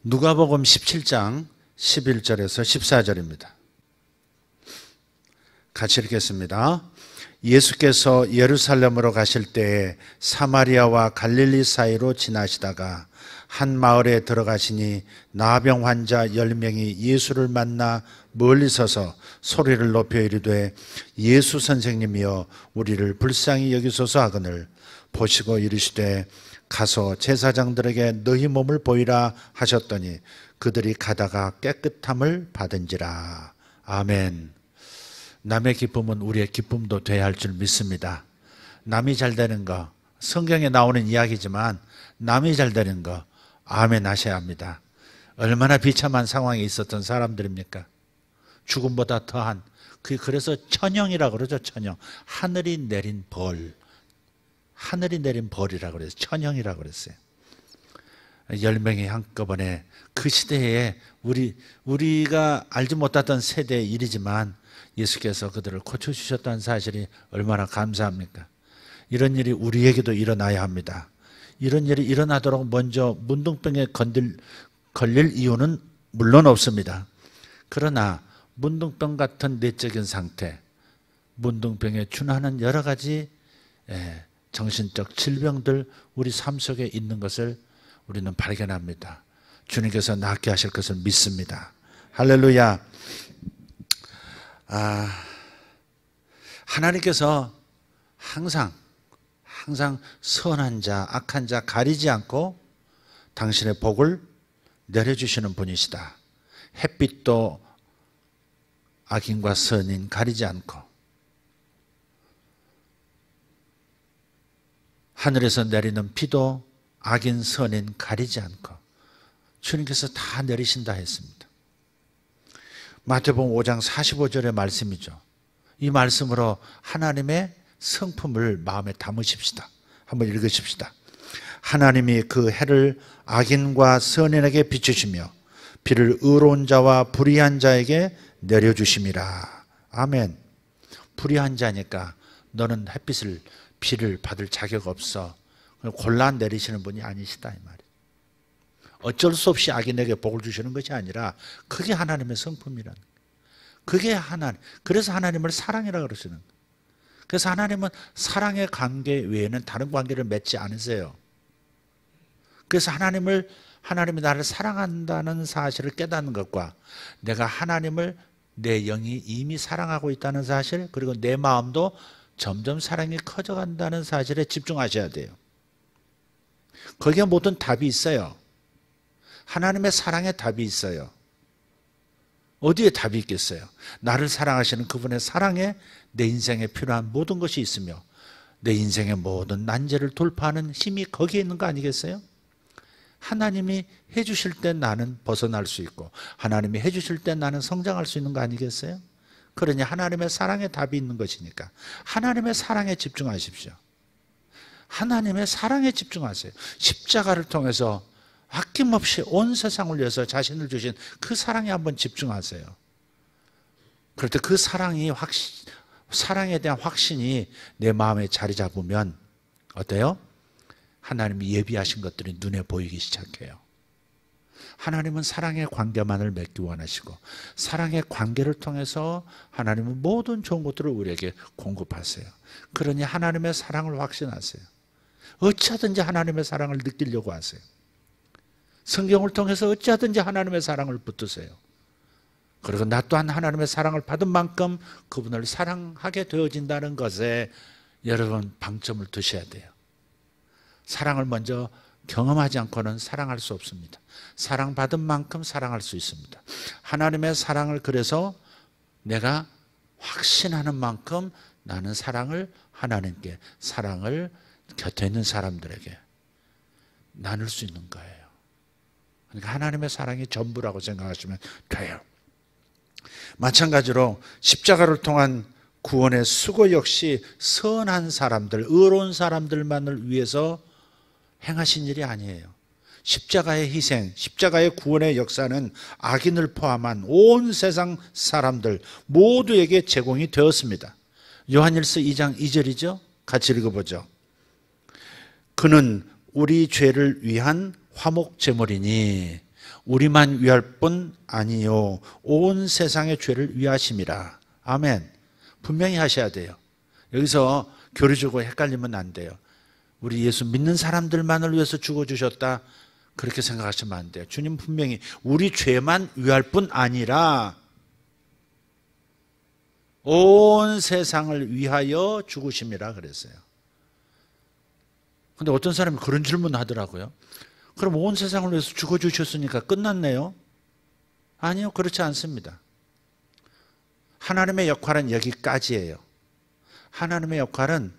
누가복음 17장 11절에서 14절입니다. 같이 읽겠습니다. 예수께서 예루살렘으로 가실 때에 사마리아와 갈릴리 사이로 지나시다가 한 마을에 들어가시니 나병 환자 10명이 예수를 만나 멀리 서서 소리를 높여 이르되 예수 선생님이여 우리를 불쌍히 여기소서 하거늘 보시고 이르시되 가서 제사장들에게 너희 몸을 보이라 하셨더니 그들이 가다가 깨끗함을 받은지라. 아멘. 남의 기쁨은 우리의 기쁨도 돼야 할 줄 믿습니다. 남이 잘 되는 거, 성경에 나오는 이야기지만 남이 잘 되는 거 아멘 하셔야 합니다. 얼마나 비참한 상황에 있었던 사람들입니까? 죽음보다 더한, 그래서 천형이라고 그러죠. 천형. 하늘이 내린 벌, 하늘이 내린 벌이라고 그랬어요. 천형이라고 그랬어요. 10명이 한꺼번에, 그 시대에 우리가 알지 못했던 세대의 일이지만 예수께서 그들을 고쳐주셨다는 사실이 얼마나 감사합니까? 이런 일이 우리에게도 일어나야 합니다. 이런 일이 일어나도록 먼저 문둥병에 걸릴 이유는 물론 없습니다. 그러나 문둥병 같은 내적인 상태, 문둥병에 준하는 여러 가지 정신적 질병들 우리 삶 속에 있는 것을 우리는 발견합니다. 주님께서 낫게 하실 것을 믿습니다. 할렐루야. 하나님께서 항상 선한 자, 악한 자 가리지 않고 당신의 복을 내려주시는 분이시다. 햇빛도 악인과 선인 가리지 않고 하늘에서 내리는 비도 악인 선인 가리지 않고 주님께서 다 내리신다 했습니다. 마태복음 5장 45절의 말씀이죠. 이 말씀으로 하나님의 성품을 마음에 담으십시다. 한번 읽으십시다. 하나님이 그 해를 악인과 선인에게 비추시며 비를 의로운 자와 불의한 자에게 내려주심이라. 아멘. 불의한 자니까 너는 햇빛을, 비를 받을 자격 없어. 골라 내리시는 분이 아니시다 이 말이에요. 어쩔 수 없이 악인에게 복을 주시는 것이 아니라 그게 하나님의 성품이라는 거예요. 그게 하나님. 그래서 하나님을 사랑이라고 그러시는 거예요. 그래서 하나님은 사랑의 관계 외에는 다른 관계를 맺지 않으세요. 그래서 하나님이 나를 사랑한다는 사실을 깨닫는 것과 내가 하나님을 내 영이 이미 사랑하고 있다는 사실, 그리고 내 마음도 점점 사랑이 커져간다는 사실에 집중하셔야 돼요. 거기에 모든 답이 있어요. 하나님의 사랑에 답이 있어요. 어디에 답이 있겠어요? 나를 사랑하시는 그분의 사랑에 내 인생에 필요한 모든 것이 있으며 내 인생의 모든 난제를 돌파하는 힘이 거기에 있는 거 아니겠어요? 하나님이 해주실 때 나는 벗어날 수 있고 하나님이 해주실 때 나는 성장할 수 있는 거 아니겠어요? 그러니 하나님의 사랑에 답이 있는 것이니까 하나님의 사랑에 집중하십시오. 하나님의 사랑에 집중하세요. 십자가를 통해서 아낌없이 온 세상을 위해서 자신을 주신 그 사랑에 한번 집중하세요. 그럴 때 그 사랑에 대한 확신이 내 마음에 자리 잡으면 어때요? 하나님이 예비하신 것들이 눈에 보이기 시작해요. 하나님은 사랑의 관계만을 맺기 원하시고 사랑의 관계를 통해서 하나님은 모든 좋은 것들을 우리에게 공급하세요. 그러니 하나님의 사랑을 확신하세요. 어찌하든지 하나님의 사랑을 느끼려고 하세요. 성경을 통해서 어찌하든지 하나님의 사랑을 붙드세요. 그리고 나 또한 하나님의 사랑을 받은 만큼 그분을 사랑하게 되어진다는 것에 여러분 방점을 두셔야 돼요. 사랑을 먼저 경험하지 않고는 사랑할 수 없습니다. 사랑받은 만큼 사랑할 수 있습니다. 하나님의 사랑을 그래서 내가 확신하는 만큼 나는 사랑을 하나님께, 사랑을 곁에 있는 사람들에게 나눌 수 있는 거예요. 그러니까 하나님의 사랑이 전부라고 생각하시면 돼요. 마찬가지로 십자가를 통한 구원의 수고 역시 선한 사람들, 의로운 사람들만을 위해서 행하신 일이 아니에요. 십자가의 희생, 십자가의 구원의 역사는 악인을 포함한 온 세상 사람들 모두에게 제공이 되었습니다. 요한일서 2장 2절이죠. 같이 읽어보죠. 그는 우리 죄를 위한 화목 제물이니 우리만 위할 뿐 아니요 온 세상의 죄를 위하심이라. 아멘. 분명히 하셔야 돼요. 여기서 교리 주고 헷갈리면 안 돼요. 우리 예수 믿는 사람들만을 위해서 죽어주셨다, 그렇게 생각하시면 안 돼요. 주님 분명히 우리 죄만 위할 뿐 아니라 온 세상을 위하여 죽으심이라 그랬어요. 근데 어떤 사람이 그런 질문을 하더라고요. 그럼 온 세상을 위해서 죽어주셨으니까 끝났네요? 아니요, 그렇지 않습니다. 하나님의 역할은 여기까지예요. 하나님의 역할은,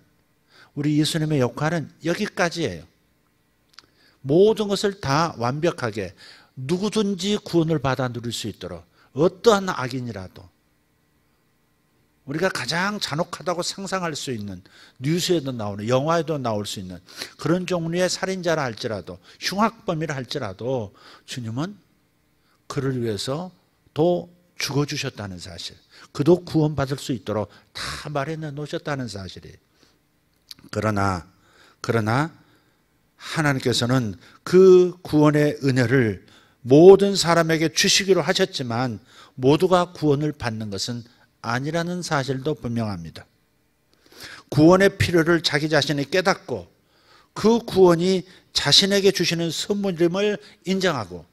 우리 예수님의 역할은 여기까지예요. 모든 것을 다 완벽하게 누구든지 구원을 받아 누릴 수 있도록, 어떠한 악인이라도, 우리가 가장 잔혹하다고 상상할 수 있는, 뉴스에도 나오는, 영화에도 나올 수 있는 그런 종류의 살인자라 할지라도, 흉악범이라 할지라도 주님은 그를 위해서 도 죽어주셨다는 사실, 그도 구원받을 수 있도록 다 마련해 놓으셨다는 사실이에요. 그러나 하나님께서는 그 구원의 은혜를 모든 사람에게 주시기로 하셨지만 모두가 구원을 받는 것은 아니라는 사실도 분명합니다. 구원의 필요를 자기 자신이 깨닫고 그 구원이 자신에게 주시는 선물임을 인정하고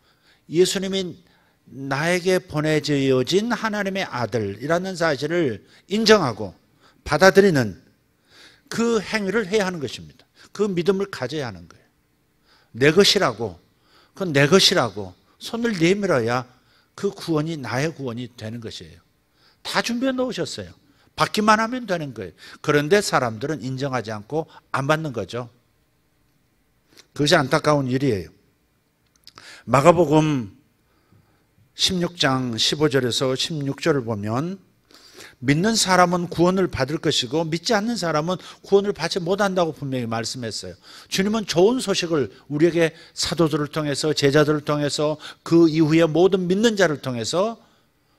예수님이 나에게 보내져진 하나님의 아들이라는 사실을 인정하고 받아들이는 그 행위를 해야 하는 것입니다. 그 믿음을 가져야 하는 거예요. 내 것이라고, 그건 내 것이라고 손을 내밀어야 그 구원이 나의 구원이 되는 것이에요. 다 준비해 놓으셨어요. 받기만 하면 되는 거예요. 그런데 사람들은 인정하지 않고 안 받는 거죠. 그것이 안타까운 일이에요. 마가복음 16장 15절에서 16절을 보면 믿는 사람은 구원을 받을 것이고 믿지 않는 사람은 구원을 받지 못한다고 분명히 말씀했어요. 주님은 좋은 소식을 우리에게 사도들을 통해서, 제자들을 통해서, 그 이후에 모든 믿는 자를 통해서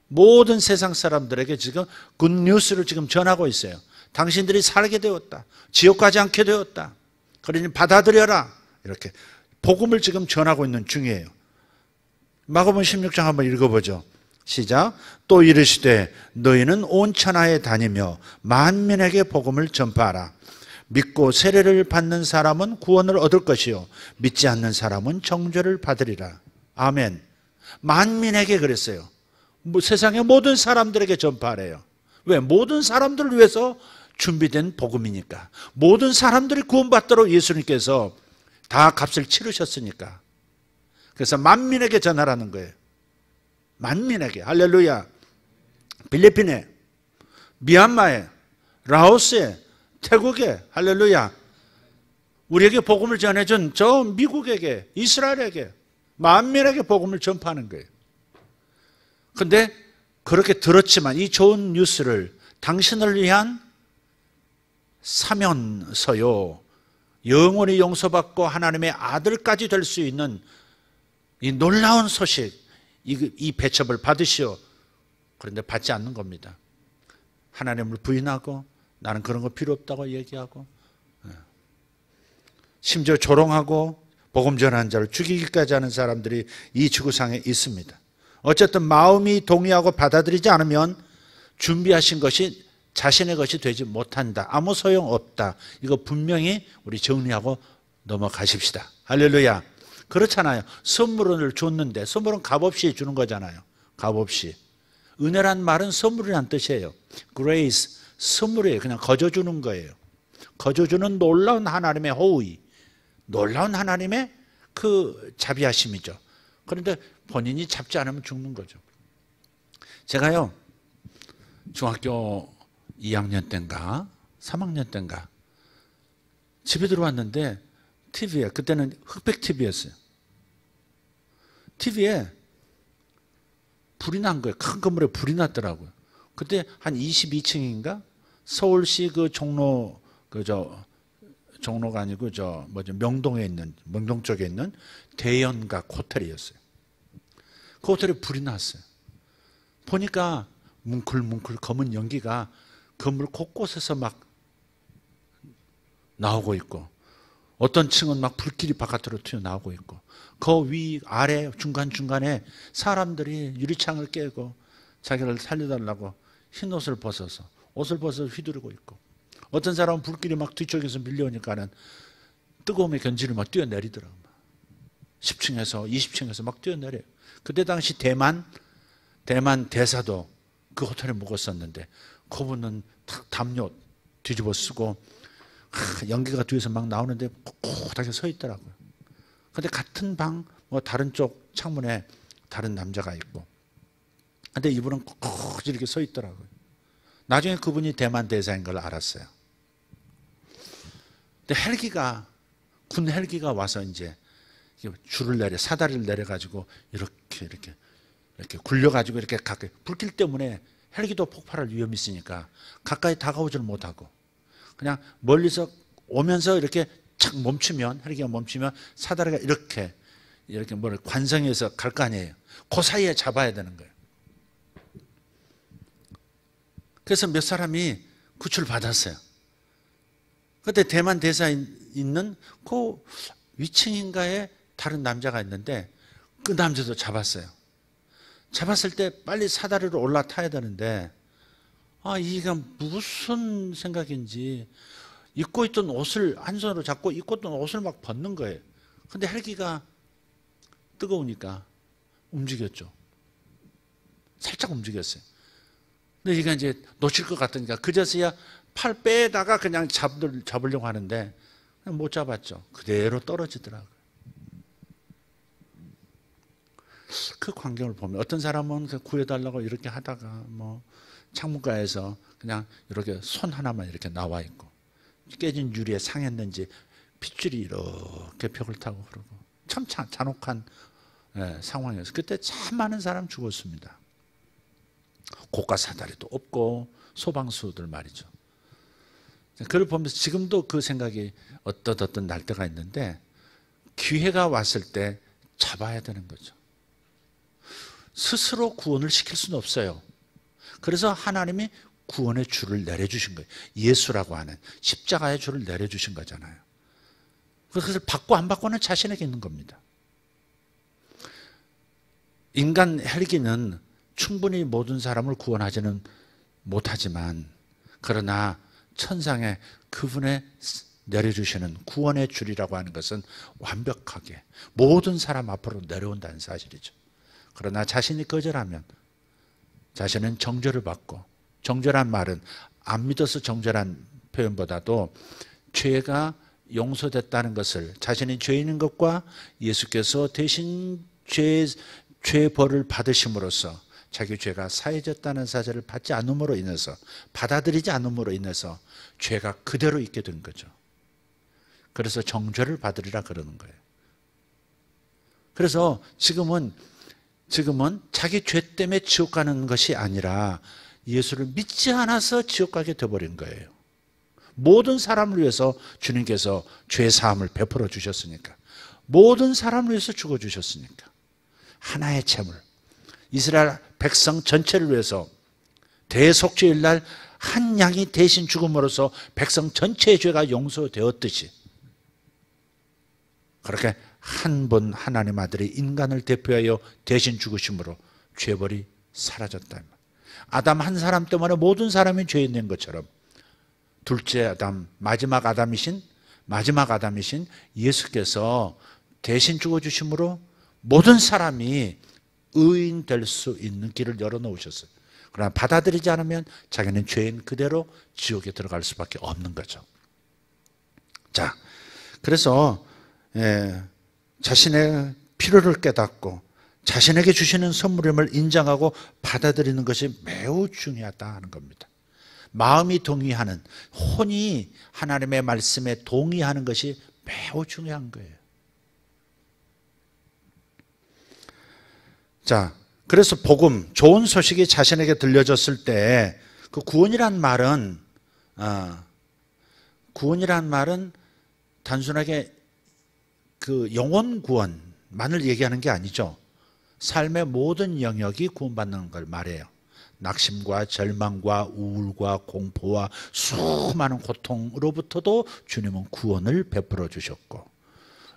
모든 세상 사람들에게 지금 굿뉴스를 지금 전하고 있어요. 당신들이 살게 되었다, 지옥 가지 않게 되었다, 그러니 받아들여라, 이렇게 복음을 지금 전하고 있는 중이에요. 마가복음 16장 한번 읽어보죠. 시작. 또 이르시되 너희는 온 천하에 다니며 만민에게 복음을 전파하라. 믿고 세례를 받는 사람은 구원을 얻을 것이요 믿지 않는 사람은 정죄를 받으리라. 아멘. 만민에게 그랬어요. 세상의 모든 사람들에게 전파하래요. 왜? 모든 사람들을 위해서 준비된 복음이니까. 모든 사람들이 구원받도록 예수님께서 다 값을 치르셨으니까. 그래서 만민에게 전하라는 거예요. 만민에게. 할렐루야. 필리핀에, 미얀마에, 라오스에, 태국에, 할렐루야. 우리에게 복음을 전해준 저 미국에게, 이스라엘에게, 만민에게 복음을 전파하는 거예요. 그런데 그렇게 들었지만 이 좋은 뉴스를 당신을 위한 사면서요, 영원히 용서받고 하나님의 아들까지 될 수 있는 이 놀라운 소식, 이 배첩을 받으시오. 그런데 받지 않는 겁니다. 하나님을 부인하고 나는 그런 거 필요 없다고 얘기하고, 심지어 조롱하고 복음 전하는 자를 죽이기까지 하는 사람들이 이 지구상에 있습니다. 어쨌든 마음이 동의하고 받아들이지 않으면 준비하신 것이 자신의 것이 되지 못한다, 아무 소용없다, 이거 분명히 우리 정리하고 넘어가십시다. 할렐루야. 그렇잖아요. 선물을 줬는데, 선물은 값없이 주는 거잖아요. 값없이. 은혜란 말은 선물이란 뜻이에요. grace, 선물이에요. 그냥 거저주는 거예요. 거저주는 놀라운 하나님의 호의, 놀라운 하나님의 그 자비하심이죠. 그런데 본인이 잡지 않으면 죽는 거죠. 제가요, 중학교 2학년 때인가 3학년 때인가 집에 들어왔는데 TV에, 그때는 흑백 TV였어요. TV에 불이 난 거예요. 큰 건물에 불이 났더라고요. 그때 한 22층인가 서울시 그 종로, 종로가 아니고 명동에 있는, 명동 쪽에 있는 대연각 호텔이었어요. 그 호텔에 불이 났어요. 보니까 뭉클뭉클 검은 연기가 건물 곳곳에서 막 나오고 있고, 어떤 층은 막 불길이 바깥으로 튀어나오고 있고 그 위 아래 중간중간에 사람들이 유리창을 깨고 자기를 살려달라고 흰 옷을 벗어서 휘두르고 있고 어떤 사람은 불길이 막 뒤쪽에서 밀려오니까는 뜨거움에 견지를 막 뛰어내리더라고요. 10층에서 20층에서 막 뛰어내려요. 그때 당시 대만 대사도 그 호텔에 묵었었는데 그분은 탁 담요 뒤집어 쓰고 연기가 뒤에서 막 나오는데 꿋꿋하게 서 있더라고요. 근데 같은 방 뭐 다른 쪽 창문에 다른 남자가 있고 근데 이분은 꿋꿋이 이렇게 서 있더라고요. 나중에 그분이 대만 대사인 걸 알았어요. 근데 군 헬기가 와서 이제 줄을 사다리를 내려가지고 이렇게 굴려가지고 이렇게 가까이 불길 때문에 헬기도 폭발할 위험이 있으니까 가까이 다가오질 못하고 그냥 멀리서 오면서 이렇게 착 멈추면 헬기가 멈추면 사다리가 이렇게 뭘 관성해서 갈 거 아니에요. 그 사이에 잡아야 되는 거예요. 그래서 몇 사람이 구출 받았어요. 그때 대만 대사에 있는 그 위층인가에 다른 남자가 있는데 그 남자도 잡았어요. 잡았을 때 빨리 사다리로 올라타야 되는데 이게 무슨 생각인지 입고 있던 옷을 한 손으로 잡고 입고 있던 옷을 막 벗는 거예요. 근데 헬기가 뜨거우니까 움직였죠. 살짝 움직였어요. 근데 이게 이제 놓칠 것 같으니까 그제서야 팔 빼다가 그냥 잡으려고 하는데 못 잡았죠. 그대로 떨어지더라고요. 그 광경을 보면 어떤 사람은 구해달라고 이렇게 하다가 뭐 창문가에서 그냥 이렇게 손 하나만 이렇게 나와 있고 깨진 유리에 상했는지 핏줄이 이렇게 벽을 타고 그러고 참 잔혹한 상황이었어요. 그때 참 많은 사람 죽었습니다. 고가 사다리도 없고 소방수들 말이죠. 그걸 보면서 지금도 그 생각이 어떤 날 때가 있는데 기회가 왔을 때 잡아야 되는 거죠. 스스로 구원을 시킬 수는 없어요. 그래서 하나님이 구원의 줄을 내려주신 거예요. 예수라고 하는 십자가의 줄을 내려주신 거잖아요. 그것을 받고 안 받고는 자신에게 있는 겁니다. 인간 헬기는 충분히 모든 사람을 구원하지는 못하지만 그러나 천상에 그분의 내려주시는 구원의 줄이라고 하는 것은 완벽하게 모든 사람 앞으로 내려온다는 사실이죠. 그러나 자신이 거절하면 자신은 정죄를 받고 정죄란 말은 안 믿어서 정죄란 표현보다도 죄가 용서됐다는 것을 자신이 죄인인 것과 예수께서 대신 죄 벌을 받으심으로써 자기 죄가 사해졌다는 사실을 받지 않음으로 인해서 받아들이지 않음으로 인해서 죄가 그대로 있게 된 거죠. 그래서 정죄를 받으리라 그러는 거예요. 그래서 지금은 자기 죄 때문에 지옥 가는 것이 아니라 예수를 믿지 않아서 지옥 가게 되어버린 거예요. 모든 사람을 위해서 주님께서 죄 사함을 베풀어 주셨으니까 모든 사람을 위해서 죽어주셨으니까 하나의 제물 이스라엘 백성 전체를 위해서 대속죄일 날 한 양이 대신 죽음으로써 백성 전체의 죄가 용서되었듯이 그렇게 한 번 하나님 아들이 인간을 대표하여 대신 죽으심으로 죄벌이 사라졌다. 아담 한 사람 때문에 모든 사람이 죄 있는 것처럼 둘째 아담, 마지막 아담이신 예수께서 대신 죽어주심으로 모든 사람이 의인 될 수 있는 길을 열어놓으셨어요. 그러나 받아들이지 않으면 자기는 죄인 그대로 지옥에 들어갈 수밖에 없는 거죠. 자, 그래서 자신의 필요를 깨닫고 자신에게 주시는 선물임을 인정하고 받아들이는 것이 매우 중요하다 하는 겁니다. 마음이 동의하는, 혼이 하나님의 말씀에 동의하는 것이 매우 중요한 거예요. 자, 그래서 복음, 좋은 소식이 자신에게 들려졌을 때 그 구원이란 말은 단순하게 그 영혼 구원만을 얘기하는 게 아니죠. 삶의 모든 영역이 구원받는 걸 말해요. 낙심과 절망과 우울과 공포와 수많은 고통으로부터도 주님은 구원을 베풀어 주셨고,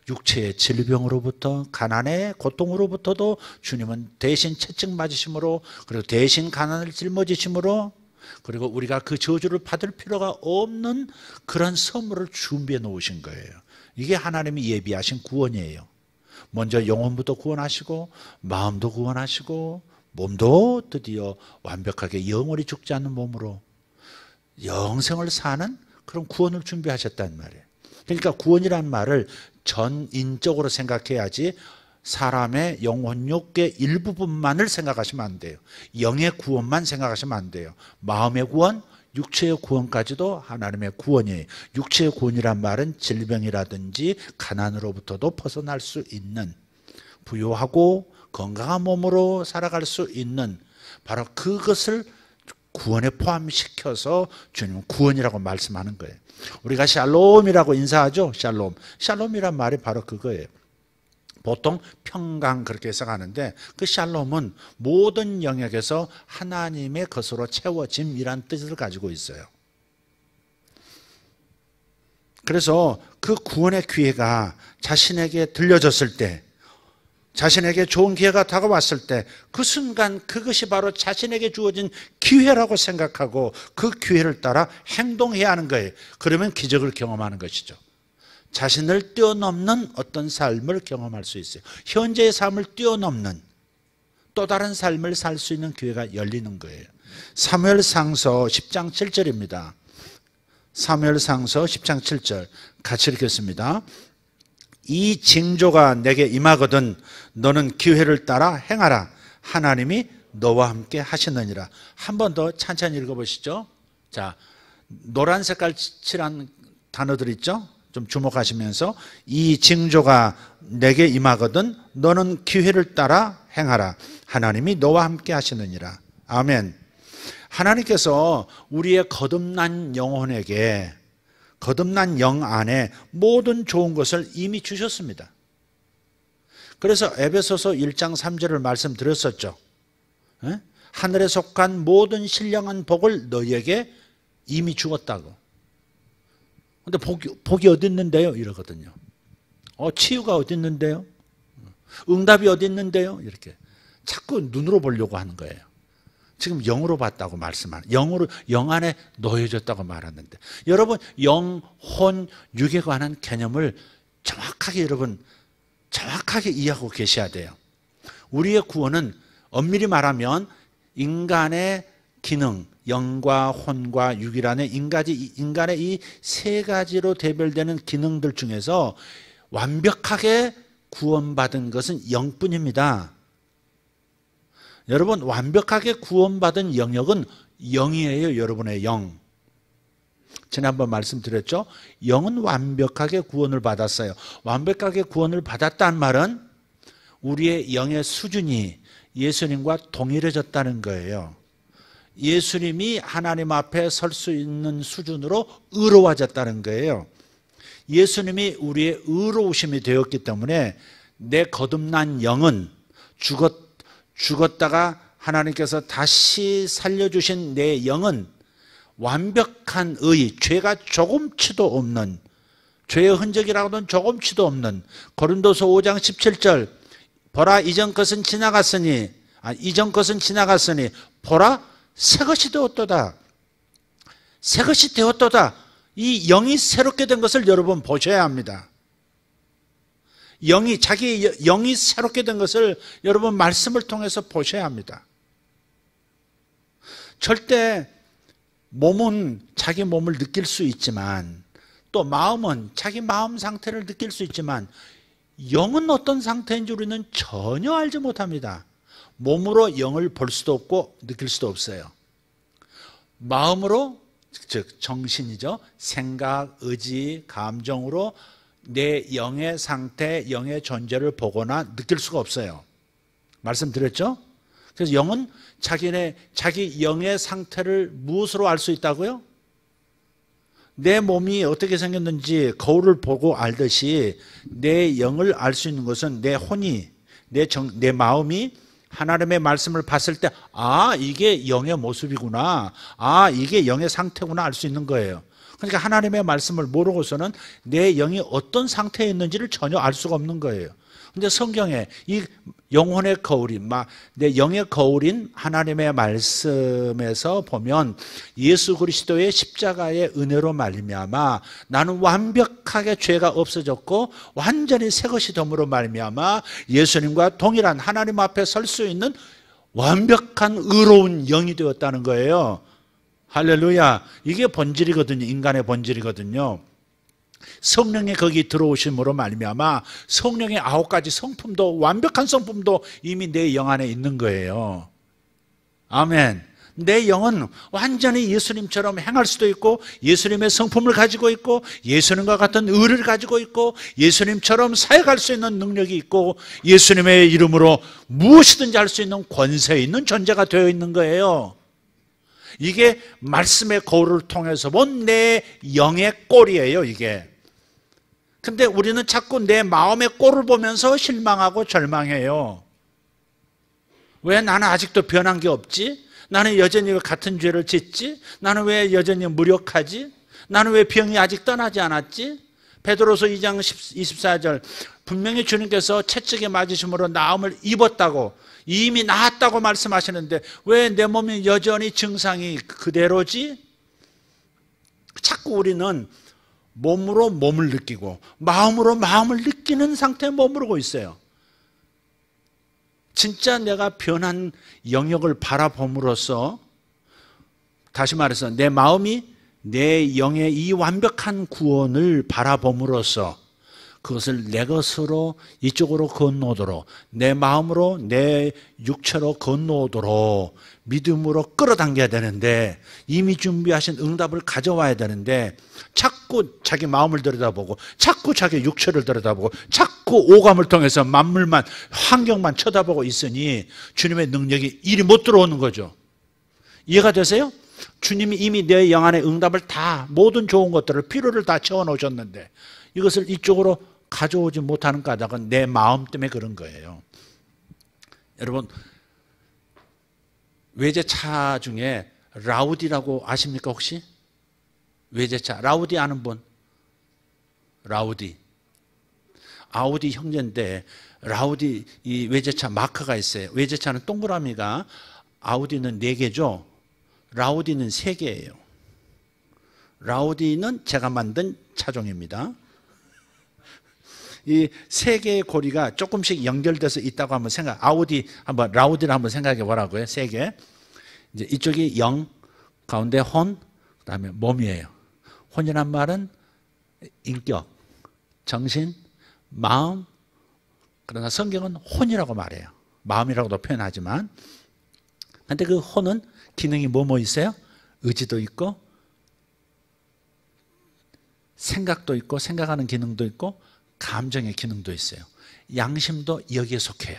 육체의 질병으로부터, 가난의 고통으로부터도 주님은 대신 채찍 맞으심으로, 그리고 대신 가난을 짊어지심으로, 그리고 우리가 그 저주를 받을 필요가 없는 그런 선물을 준비해 놓으신 거예요. 이게 하나님이 예비하신 구원이에요. 먼저 영혼부터 구원하시고, 마음도 구원하시고, 몸도 드디어 완벽하게 영원히 죽지 않는 몸으로 영생을 사는 그런 구원을 준비하셨단 말이에요. 그러니까 구원이라는 말을 전인적으로 생각해야지 사람의 영혼욕의 일부분만을 생각하시면 안 돼요. 영의 구원만 생각하시면 안 돼요. 마음의 구원, 육체의 구원까지도 하나님의 구원이에요. 육체의 구원이란 말은 질병이라든지 가난으로부터도 벗어날 수 있는, 부유하고 건강한 몸으로 살아갈 수 있는, 바로 그것을 구원에 포함시켜서 주님은 구원이라고 말씀하는 거예요. 우리가 샬롬이라고 인사하죠. 샬롬. 샬롬이란 말이 바로 그거예요. 보통 평강 그렇게 해석하는데, 그 샬롬은 모든 영역에서 하나님의 것으로 채워짐이란 뜻을 가지고 있어요. 그래서 그 구원의 기회가 자신에게 들려졌을 때, 자신에게 좋은 기회가 다가왔을 때, 그 순간 그것이 바로 자신에게 주어진 기회라고 생각하고 그 기회를 따라 행동해야 하는 거예요. 그러면 기적을 경험하는 것이죠. 자신을 뛰어넘는 어떤 삶을 경험할 수 있어요. 현재의 삶을 뛰어넘는 또 다른 삶을 살 수 있는 기회가 열리는 거예요. 사무엘상서 10장 7절입니다. 사무엘상서 10장 7절 같이 읽겠습니다. 이 징조가 내게 임하거든 너는 기회를 따라 행하라. 하나님이 너와 함께 하시느니라. 한 번 더 천천히 읽어보시죠. 자, 노란 색깔 칠한 단어들 있죠? 좀 주목하시면서, 이 징조가 내게 임하거든 너는 기회를 따라 행하라. 하나님이 너와 함께 하시느니라. 아멘. 하나님께서 우리의 거듭난 영혼에게, 거듭난 영 안에 모든 좋은 것을 이미 주셨습니다. 그래서 에베소서 1장 3절을 말씀드렸었죠. 하늘에 속한 모든 신령한 복을 너희에게 이미 주었다고. 근데 복이 어디 있는데요? 이러거든요. 치유가 어디 있는데요? 응답이 어디 있는데요? 이렇게 자꾸 눈으로 보려고 하는 거예요. 지금 영으로 봤다고 말씀하는, 영 안에 놓여졌다고 말하는데, 여러분 영, 혼, 육에 관한 개념을 정확하게 여러분 정확하게 이해하고 계셔야 돼요. 우리의 구원은 엄밀히 말하면 인간의 기능, 영과 혼과 육이라는 인간의 이 세 가지로 대별되는 기능들 중에서 완벽하게 구원받은 것은 영뿐입니다. 여러분 완벽하게 구원받은 영역은 영이에요. 여러분의 영. 지난번 말씀드렸죠. 영은 완벽하게 구원을 받았어요. 완벽하게 구원을 받았다는 말은 우리의 영의 수준이 예수님과 동일해졌다는 거예요. 예수님이 하나님 앞에 설 수 있는 수준으로 의로워졌다는 거예요. 예수님이 우리의 의로우심이 되었기 때문에 내 거듭난 영은 죽었다가 하나님께서 다시 살려주신 내 영은 완벽한 의, 죄가 조금치도 없는, 죄의 흔적이라고는 조금치도 없는, 고린도서 5장 17절 보라 이전 것은 지나갔으니 보라 새것이 되었도다. 새것이 되었도다. 이 영이 새롭게 된 것을 여러분 보셔야 합니다. 자기 영이 새롭게 된 것을 여러분 말씀을 통해서 보셔야 합니다. 절대 몸은 자기 몸을 느낄 수 있지만, 또 마음은 자기 마음 상태를 느낄 수 있지만, 영은 어떤 상태인지 우리는 전혀 알지 못합니다. 몸으로 영을 볼 수도 없고 느낄 수도 없어요. 마음으로, 즉 정신이죠. 생각, 의지, 감정으로 내 영의 상태, 영의 존재를 보거나 느낄 수가 없어요. 말씀드렸죠? 그래서 영은 자기 영의 상태를 무엇으로 알 수 있다고요? 내 몸이 어떻게 생겼는지 거울을 보고 알듯이 내 영을 알 수 있는 것은 내 혼이, 내 마음이 하나님의 말씀을 봤을 때 이게 영의 모습이구나, 이게 영의 상태구나 알 수 있는 거예요. 그러니까 하나님의 말씀을 모르고서는 내 영이 어떤 상태에 있는지를 전혀 알 수가 없는 거예요. 근데 성경에 이 영혼의 거울인, 내 영의 거울인 하나님의 말씀에서 보면 예수 그리스도의 십자가의 은혜로 말미암아 나는 완벽하게 죄가 없어졌고 완전히 새 것이 됨으로 말미암아 예수님과 동일한 하나님 앞에 설 수 있는 완벽한 의로운 영이 되었다는 거예요. 할렐루야. 이게 본질이거든요. 인간의 본질이거든요. 성령이 거기 들어오심으로 말미암아 성령의 9가지 성품도, 완벽한 성품도 이미 내 영 안에 있는 거예요. 아멘. 내 영은 완전히 예수님처럼 행할 수도 있고, 예수님의 성품을 가지고 있고, 예수님과 같은 의를 가지고 있고, 예수님처럼 사역할 수 있는 능력이 있고, 예수님의 이름으로 무엇이든지 할 수 있는 권세 있는 존재가 되어 있는 거예요. 이게 말씀의 거울을 통해서 본 내 영의 꼴이에요, 이게. 근데 우리는 자꾸 내 마음의 꼴을 보면서 실망하고 절망해요. 왜 나는 아직도 변한 게 없지? 나는 여전히 같은 죄를 짓지? 나는 왜 여전히 무력하지? 나는 왜 병이 아직 떠나지 않았지? 베드로서 2장 24절 분명히 주님께서 채찍에 맞으심으로 나음을 입었다고, 이미 나았다고 말씀하시는데 왜 내 몸이 여전히 증상이 그대로지? 자꾸 우리는 몸으로 몸을 느끼고 마음으로 마음을 느끼는 상태에 머무르고 있어요. 진짜 내가 변한 영역을 바라봄으로써, 다시 말해서 내 마음이 내 영의 이 완벽한 구원을 바라봄으로써 그것을 내 것으로 이쪽으로 건너오도록, 내 마음으로 내 육체로 건너오도록 믿음으로 끌어당겨야 되는데, 이미 준비하신 응답을 가져와야 되는데 자꾸 자기 마음을 들여다보고 자꾸 자기 육체를 들여다보고 자꾸 오감을 통해서 만물만, 환경만 쳐다보고 있으니 주님의 능력이 이리 못 들어오는 거죠. 이해가 되세요? 주님이 이미 내 영 안에 응답을 다, 모든 좋은 것들을, 필요를 다 채워놓으셨는데 이것을 이쪽으로 가져오지 못하는 까닭은 내 마음 때문에 그런 거예요. 여러분, 외제차 중에 라우디라고 아십니까 혹시? 외제차, 라우디 아는 분? 라우디. 아우디 형제인데 라우디 이 외제차 마크가 있어요. 외제차는 동그라미가, 아우디는 4개죠. 라우디는 3개예요. 라우디는 제가 만든 차종입니다. 이 3개의 고리가 조금씩 연결돼서 있다고 한번 라우디를 한번 생각해 보라고요. 3개. 이제 이쪽이 영, 가운데 혼, 그다음에 몸이에요. 혼이란 말은 인격, 정신, 마음. 그러나 성경은 혼이라고 말해요. 마음이라고도 표현하지만. 근데 그 혼은 기능이 뭐 있어요? 의지도 있고, 생각도 있고, 생각하는 기능도 있고, 감정의 기능도 있어요. 양심도 여기에 속해요.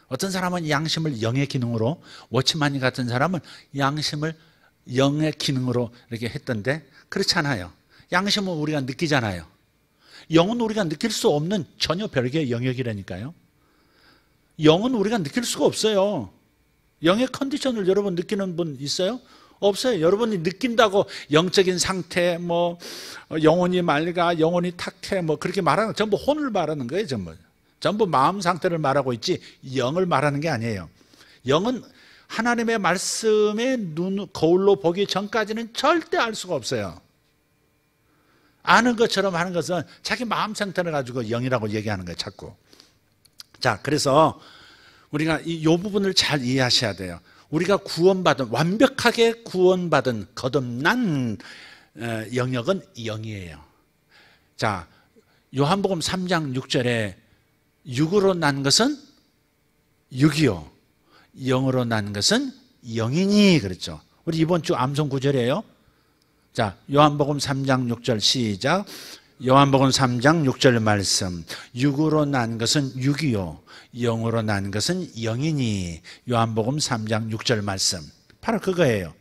어떤 사람은 양심을 영의 기능으로, 워치마니 같은 사람은 양심을 영의 기능으로 이렇게 했던데 그렇지 않아요. 양심은 우리가 느끼잖아요. 영은 우리가 느낄 수 없는 전혀 별개의 영역이라니까요. 영은 우리가 느낄 수가 없어요. 영의 컨디션을 여러분 느끼는 분 있어요? 없어요. 여러분이 느낀다고 영적인 상태, 영혼이 맑아, 영혼이 탁해, 그렇게 말하는 거 전부 혼을 말하는 거예요. 전부 마음 상태를 말하고 있지 영을 말하는 게 아니에요. 영은 하나님의 말씀의 거울로 보기 전까지는 절대 알 수가 없어요. 아는 것처럼 하는 것은 자기 마음 상태를 가지고 영이라고 얘기하는 거예요, 자꾸. 자, 그래서 우리가 이 부분을 잘 이해하셔야 돼요. 우리가 구원받은, 완벽하게 구원받은 거듭난 영역은 영이에요. 자, 요한복음 3장 6절에 육으로 난 것은 육이요, 영으로 난 것은 영이니, 그랬죠. 우리 이번 주 암송 구절이에요. 자, 요한복음 3장 6절 시작. 요한복음 3장 6절 말씀. 육으로 난 것은 육이요, 영으로 난 것은 영이니. 요한복음 3장 6절 말씀. 바로 그거예요.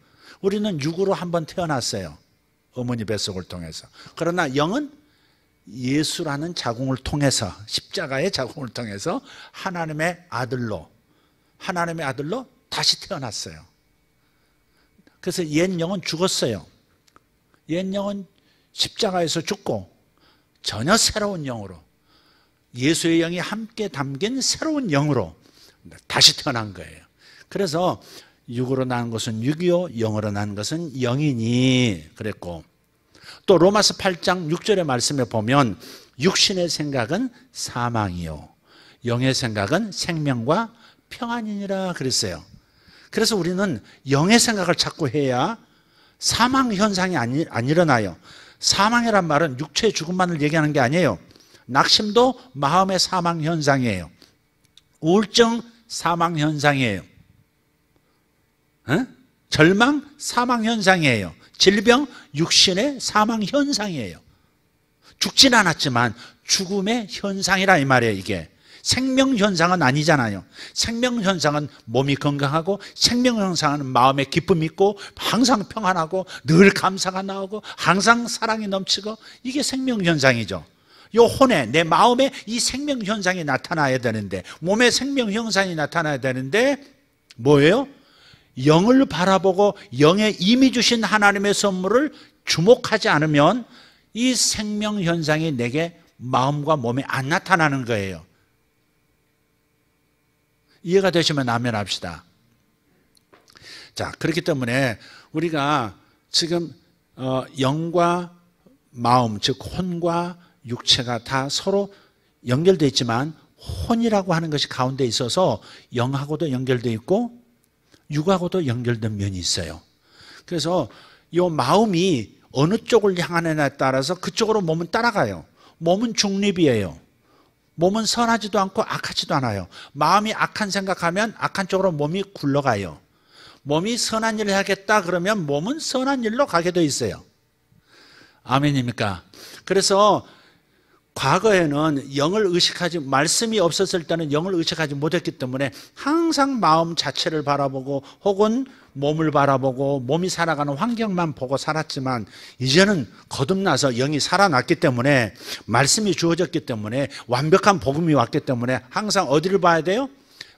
우리는 육으로 한번 태어났어요. 어머니 뱃속을 통해서. 그러나 영은 예수라는 자궁을 통해서, 십자가의 자궁을 통해서 하나님의 아들로, 하나님의 아들로 다시 태어났어요. 그래서 옛 영은 죽었어요. 옛 영은 십자가에서 죽고 전혀 새로운 영으로, 예수의 영이 함께 담긴 새로운 영으로 다시 태어난 거예요. 그래서 육으로 나는 것은 육이요 영으로 나는 것은 영이니 그랬고, 또 로마서 8장 6절의 말씀에 보면 육신의 생각은 사망이요 영의 생각은 생명과 평안이니라 그랬어요. 그래서 우리는 영의 생각을 자꾸 해야 사망 현상이 안 일어나요. 사망이란 말은 육체의 죽음만을 얘기하는 게 아니에요. 낙심도 마음의 사망 현상이에요. 우울증 사망 현상이에요. 절망 사망 현상이에요. 질병 육신의 사망 현상이에요. 죽진 않았지만 죽음의 현상이라 이 말이에요. 이게 생명 현상은 아니잖아요. 생명 현상은 몸이 건강하고, 생명 현상은 마음에 기쁨이 있고, 항상 평안하고, 늘 감사가 나오고, 항상 사랑이 넘치고, 이게 생명 현상이죠. 요 혼에, 내 마음에 이 생명 현상이 나타나야 되는데, 몸에 생명 현상이 나타나야 되는데 뭐예요? 영을 바라보고 영의 이미 주신 하나님의 선물을 주목하지 않으면 이 생명 현상이 내게 마음과 몸에 안 나타나는 거예요. 이해가 되시면 아멘 합시다. 자, 그렇기 때문에 우리가 지금 영과 마음, 즉 혼과 육체가 다 서로 연결되어 있지만, 혼이라고 하는 것이 가운데 있어서 영하고도 연결되어 있고 육하고도 연결된 면이 있어요. 그래서 이 마음이 어느 쪽을 향하느냐에 따라서 그쪽으로 몸은 따라가요. 몸은 중립이에요. 몸은 선하지도 않고 악하지도 않아요. 마음이 악한 생각하면 악한 쪽으로 몸이 굴러가요. 몸이 선한 일을 하겠다 그러면 몸은 선한 일로 가게 돼 있어요. 아멘입니까? 그래서 과거에는 영을 의식하지, 말씀이 없었을 때는 영을 의식하지 못했기 때문에 항상 마음 자체를 바라보고 혹은 몸을 바라보고 몸이 살아가는 환경만 보고 살았지만, 이제는 거듭나서 영이 살아났기 때문에, 말씀이 주어졌기 때문에, 완벽한 복음이 왔기 때문에 항상 어디를 봐야 돼요?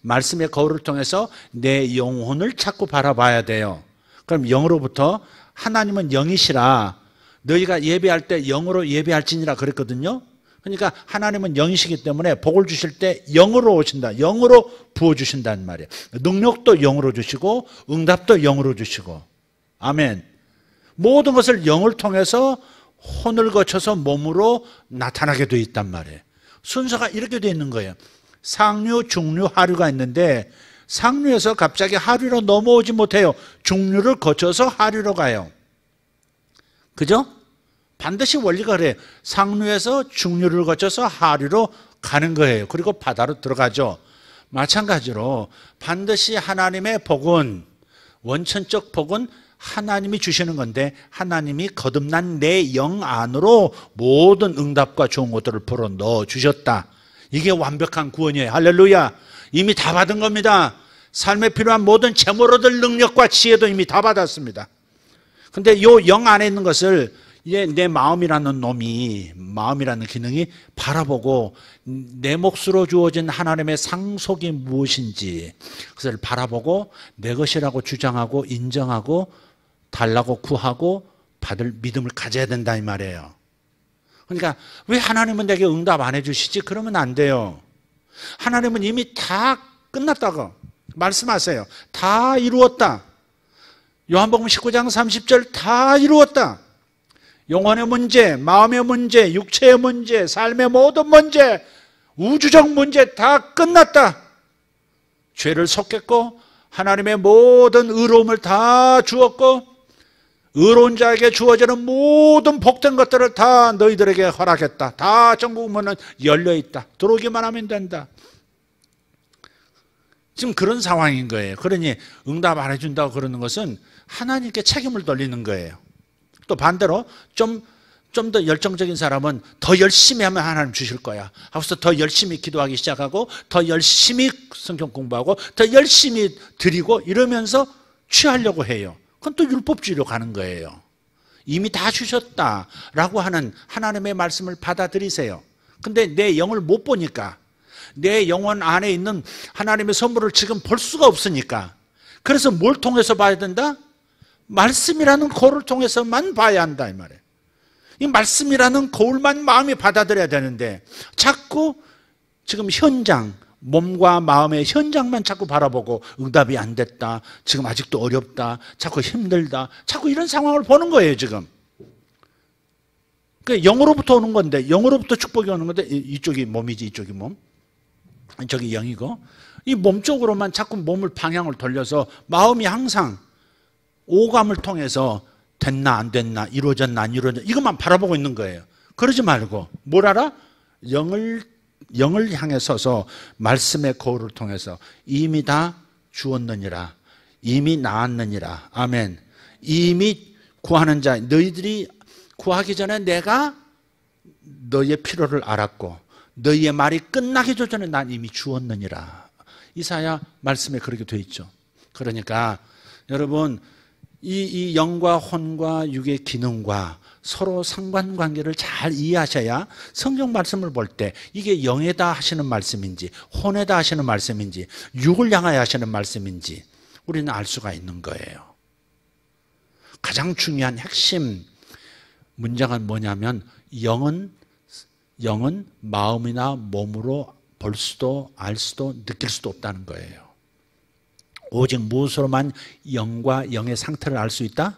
말씀의 거울을 통해서 내 영혼을 자꾸 바라봐야 돼요. 그럼 영으로부터, 하나님은 영이시라 너희가 예배할 때 영으로 예배할지니라 그랬거든요. 그러니까 하나님은 영이시기 때문에 복을 주실 때 영으로 오신다. 영으로 부어주신다는 말이에요. 능력도 영으로 주시고 응답도 영으로 주시고. 아멘. 모든 것을 영을 통해서 혼을 거쳐서 몸으로 나타나게 되어 있단 말이에요. 순서가 이렇게 되어 있는 거예요. 상류, 중류, 하류가 있는데 상류에서 갑자기 하류로 넘어오지 못해요. 중류를 거쳐서 하류로 가요. 그죠? 반드시 원리가 그래요. 상류에서 중류를 거쳐서 하류로 가는 거예요. 그리고 바다로 들어가죠. 마찬가지로 반드시 하나님의 복은, 원천적 복은 하나님이 주시는 건데, 하나님이 거듭난 내 영 안으로 모든 응답과 좋은 것들을 불어 넣어 주셨다. 이게 완벽한 구원이에요. 할렐루야. 이미 다 받은 겁니다. 삶에 필요한 모든 재물 얻을 능력과 지혜도 이미 다 받았습니다. 근데 요 영 안에 있는 것을 이제 내 마음이라는 놈이, 마음이라는 기능이 바라보고 내 몫으로 주어진 하나님의 상속이 무엇인지 그것을 바라보고 내 것이라고 주장하고 인정하고 달라고 구하고 받을 믿음을 가져야 된다 이 말이에요. 그러니까 왜 하나님은 내게 응답 안 해주시지? 그러면 안 돼요. 하나님은 이미 다 끝났다고 말씀하세요. 다 이루었다. 요한복음 19장 30절 다 이루었다. 영혼의 문제, 마음의 문제, 육체의 문제, 삶의 모든 문제, 우주적 문제 다 끝났다. 죄를 속했고 하나님의 모든 의로움을 다 주었고 의로운 자에게 주어지는 모든 복된 것들을 다 너희들에게 허락했다. 다 전국 문은 열려있다. 들어오기만 하면 된다. 지금 그런 상황인 거예요. 그러니 응답 안 해준다고 그러는 것은 하나님께 책임을 돌리는 거예요. 또 반대로 좀 더 열정적인 사람은 더 열심히 하면 하나님 주실 거야 하고서 더 열심히 기도하기 시작하고 더 열심히 성경 공부하고 더 열심히 드리고 이러면서 취하려고 해요. 그건 또 율법주의로 가는 거예요. 이미 다 주셨다라고 하는 하나님의 말씀을 받아들이세요. 근데 내 영을 못 보니까 내 영혼 안에 있는 하나님의 선물을 지금 볼 수가 없으니까. 그래서 뭘 통해서 봐야 된다? 말씀이라는 거울을 통해서만 봐야 한다 이 말이에요. 이 말씀이라는 거울만 마음이 받아들여야 되는데 자꾸 지금 현장, 몸과 마음의 현장만 자꾸 바라보고 응답이 안 됐다, 지금 아직도 어렵다, 자꾸 힘들다, 자꾸 이런 상황을 보는 거예요 지금. 그 영으로부터 오는 건데, 영으로부터 축복이 오는 건데, 이쪽이 몸이지, 이쪽이 몸, 저기 영이고, 이 몸 쪽으로만 자꾸 몸을 방향을 돌려서 마음이 항상 오감을 통해서 됐나 안 됐나, 이루어졌나 안 이루어졌나, 이것만 바라보고 있는 거예요. 그러지 말고 뭘 알아? 영을 향해 서서 말씀의 거울을 통해서 이미 다 주었느니라, 이미 나았느니라, 아멘. 이미 구하는 자, 너희들이 구하기 전에 내가 너희의 필요를 알았고 너희의 말이 끝나기 전에 난 이미 주었느니라. 이사야 말씀에 그렇게 돼 있죠. 그러니까 여러분, 이 영과 혼과 육의 기능과 서로 상관관계를 잘 이해하셔야 성경 말씀을 볼 때 이게 영에다 하시는 말씀인지 혼에다 하시는 말씀인지 육을 향하여 하시는 말씀인지 우리는 알 수가 있는 거예요. 가장 중요한 핵심 문장은 뭐냐면 영은 마음이나 몸으로 볼 수도 알 수도 느낄 수도 없다는 거예요. 오직 무엇으로만 영과 영의 상태를 알 수 있다?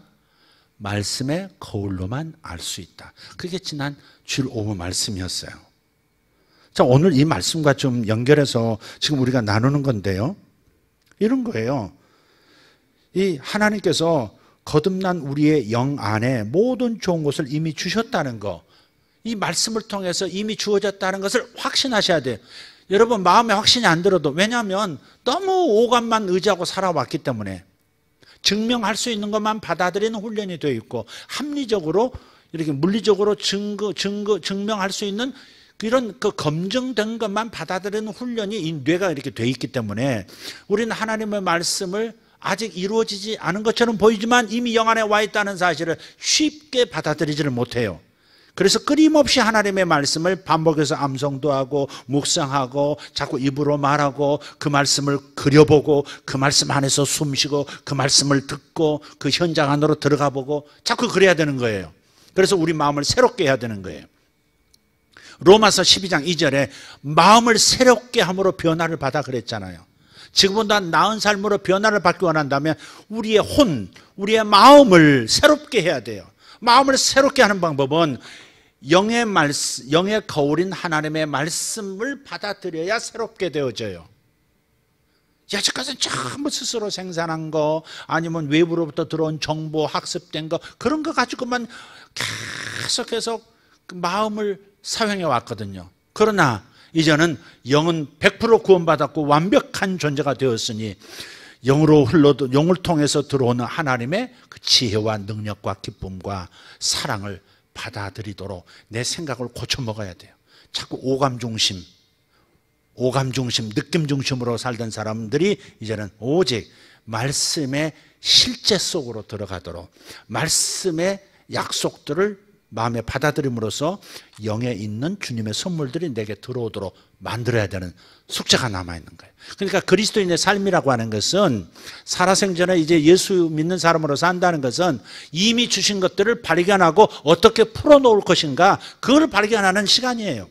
말씀의 거울로만 알 수 있다. 그게 지난 주일 오후 말씀이었어요. 자, 오늘 이 말씀과 좀 연결해서 지금 우리가 나누는 건데요, 이런 거예요. 이 하나님께서 거듭난 우리의 영 안에 모든 좋은 것을 이미 주셨다는 거, 이 말씀을 통해서 이미 주어졌다는 것을 확신하셔야 돼요. 여러분, 마음에 확신이 안 들어도, 왜냐하면 너무 오감만 의지하고 살아왔기 때문에 증명할 수 있는 것만 받아들이는 훈련이 되어 있고, 합리적으로 이렇게 물리적으로 증명할 수 있는 이런 그 검증된 것만 받아들이는 훈련이 이 뇌가 이렇게 되어 있기 때문에 우리는 하나님의 말씀을 아직 이루어지지 않은 것처럼 보이지만 이미 영 안에 와 있다는 사실을 쉽게 받아들이지를 못해요. 그래서 끊임없이 하나님의 말씀을 반복해서 암송도 하고 묵상하고 자꾸 입으로 말하고 그 말씀을 그려보고 그 말씀 안에서 숨쉬고 그 말씀을 듣고 그 현장 안으로 들어가 보고 자꾸 그래야 되는 거예요. 그래서 우리 마음을 새롭게 해야 되는 거예요. 로마서 12장 2절에 마음을 새롭게 함으로 변화를 받아 그랬잖아요. 지금보다 나은 삶으로 변화를 받기 원한다면 우리의 혼, 우리의 마음을 새롭게 해야 돼요. 마음을 새롭게 하는 방법은 영의 말씀, 영의 거울인 하나님의 말씀을 받아들여야 새롭게 되어져요. 여태까지는 전부 스스로 생산한 거, 아니면 외부로부터 들어온 정보, 학습된 거, 그런 거 가지고만 계속해서 그 마음을 사용해 왔거든요. 그러나 이제는 영은 100% 구원받았고 완벽한 존재가 되었으니 영으로 흘러도 영을 통해서 들어오는 하나님의 그 지혜와 능력과 기쁨과 사랑을 받아들이도록 내 생각을 고쳐 먹어야 돼요. 자꾸 오감 중심, 느낌 중심으로 살던 사람들이 이제는 오직 말씀의 실제 속으로 들어가도록 말씀의 약속들을 마음에 받아들임으로써 영에 있는 주님의 선물들이 내게 들어오도록 만들어야 되는 숙제가 남아있는 거예요. 그러니까 그리스도인의 삶이라고 하는 것은 살아생전에 이제 예수 믿는 사람으로 산다는 것은 이미 주신 것들을 발견하고 어떻게 풀어놓을 것인가, 그걸 발견하는 시간이에요.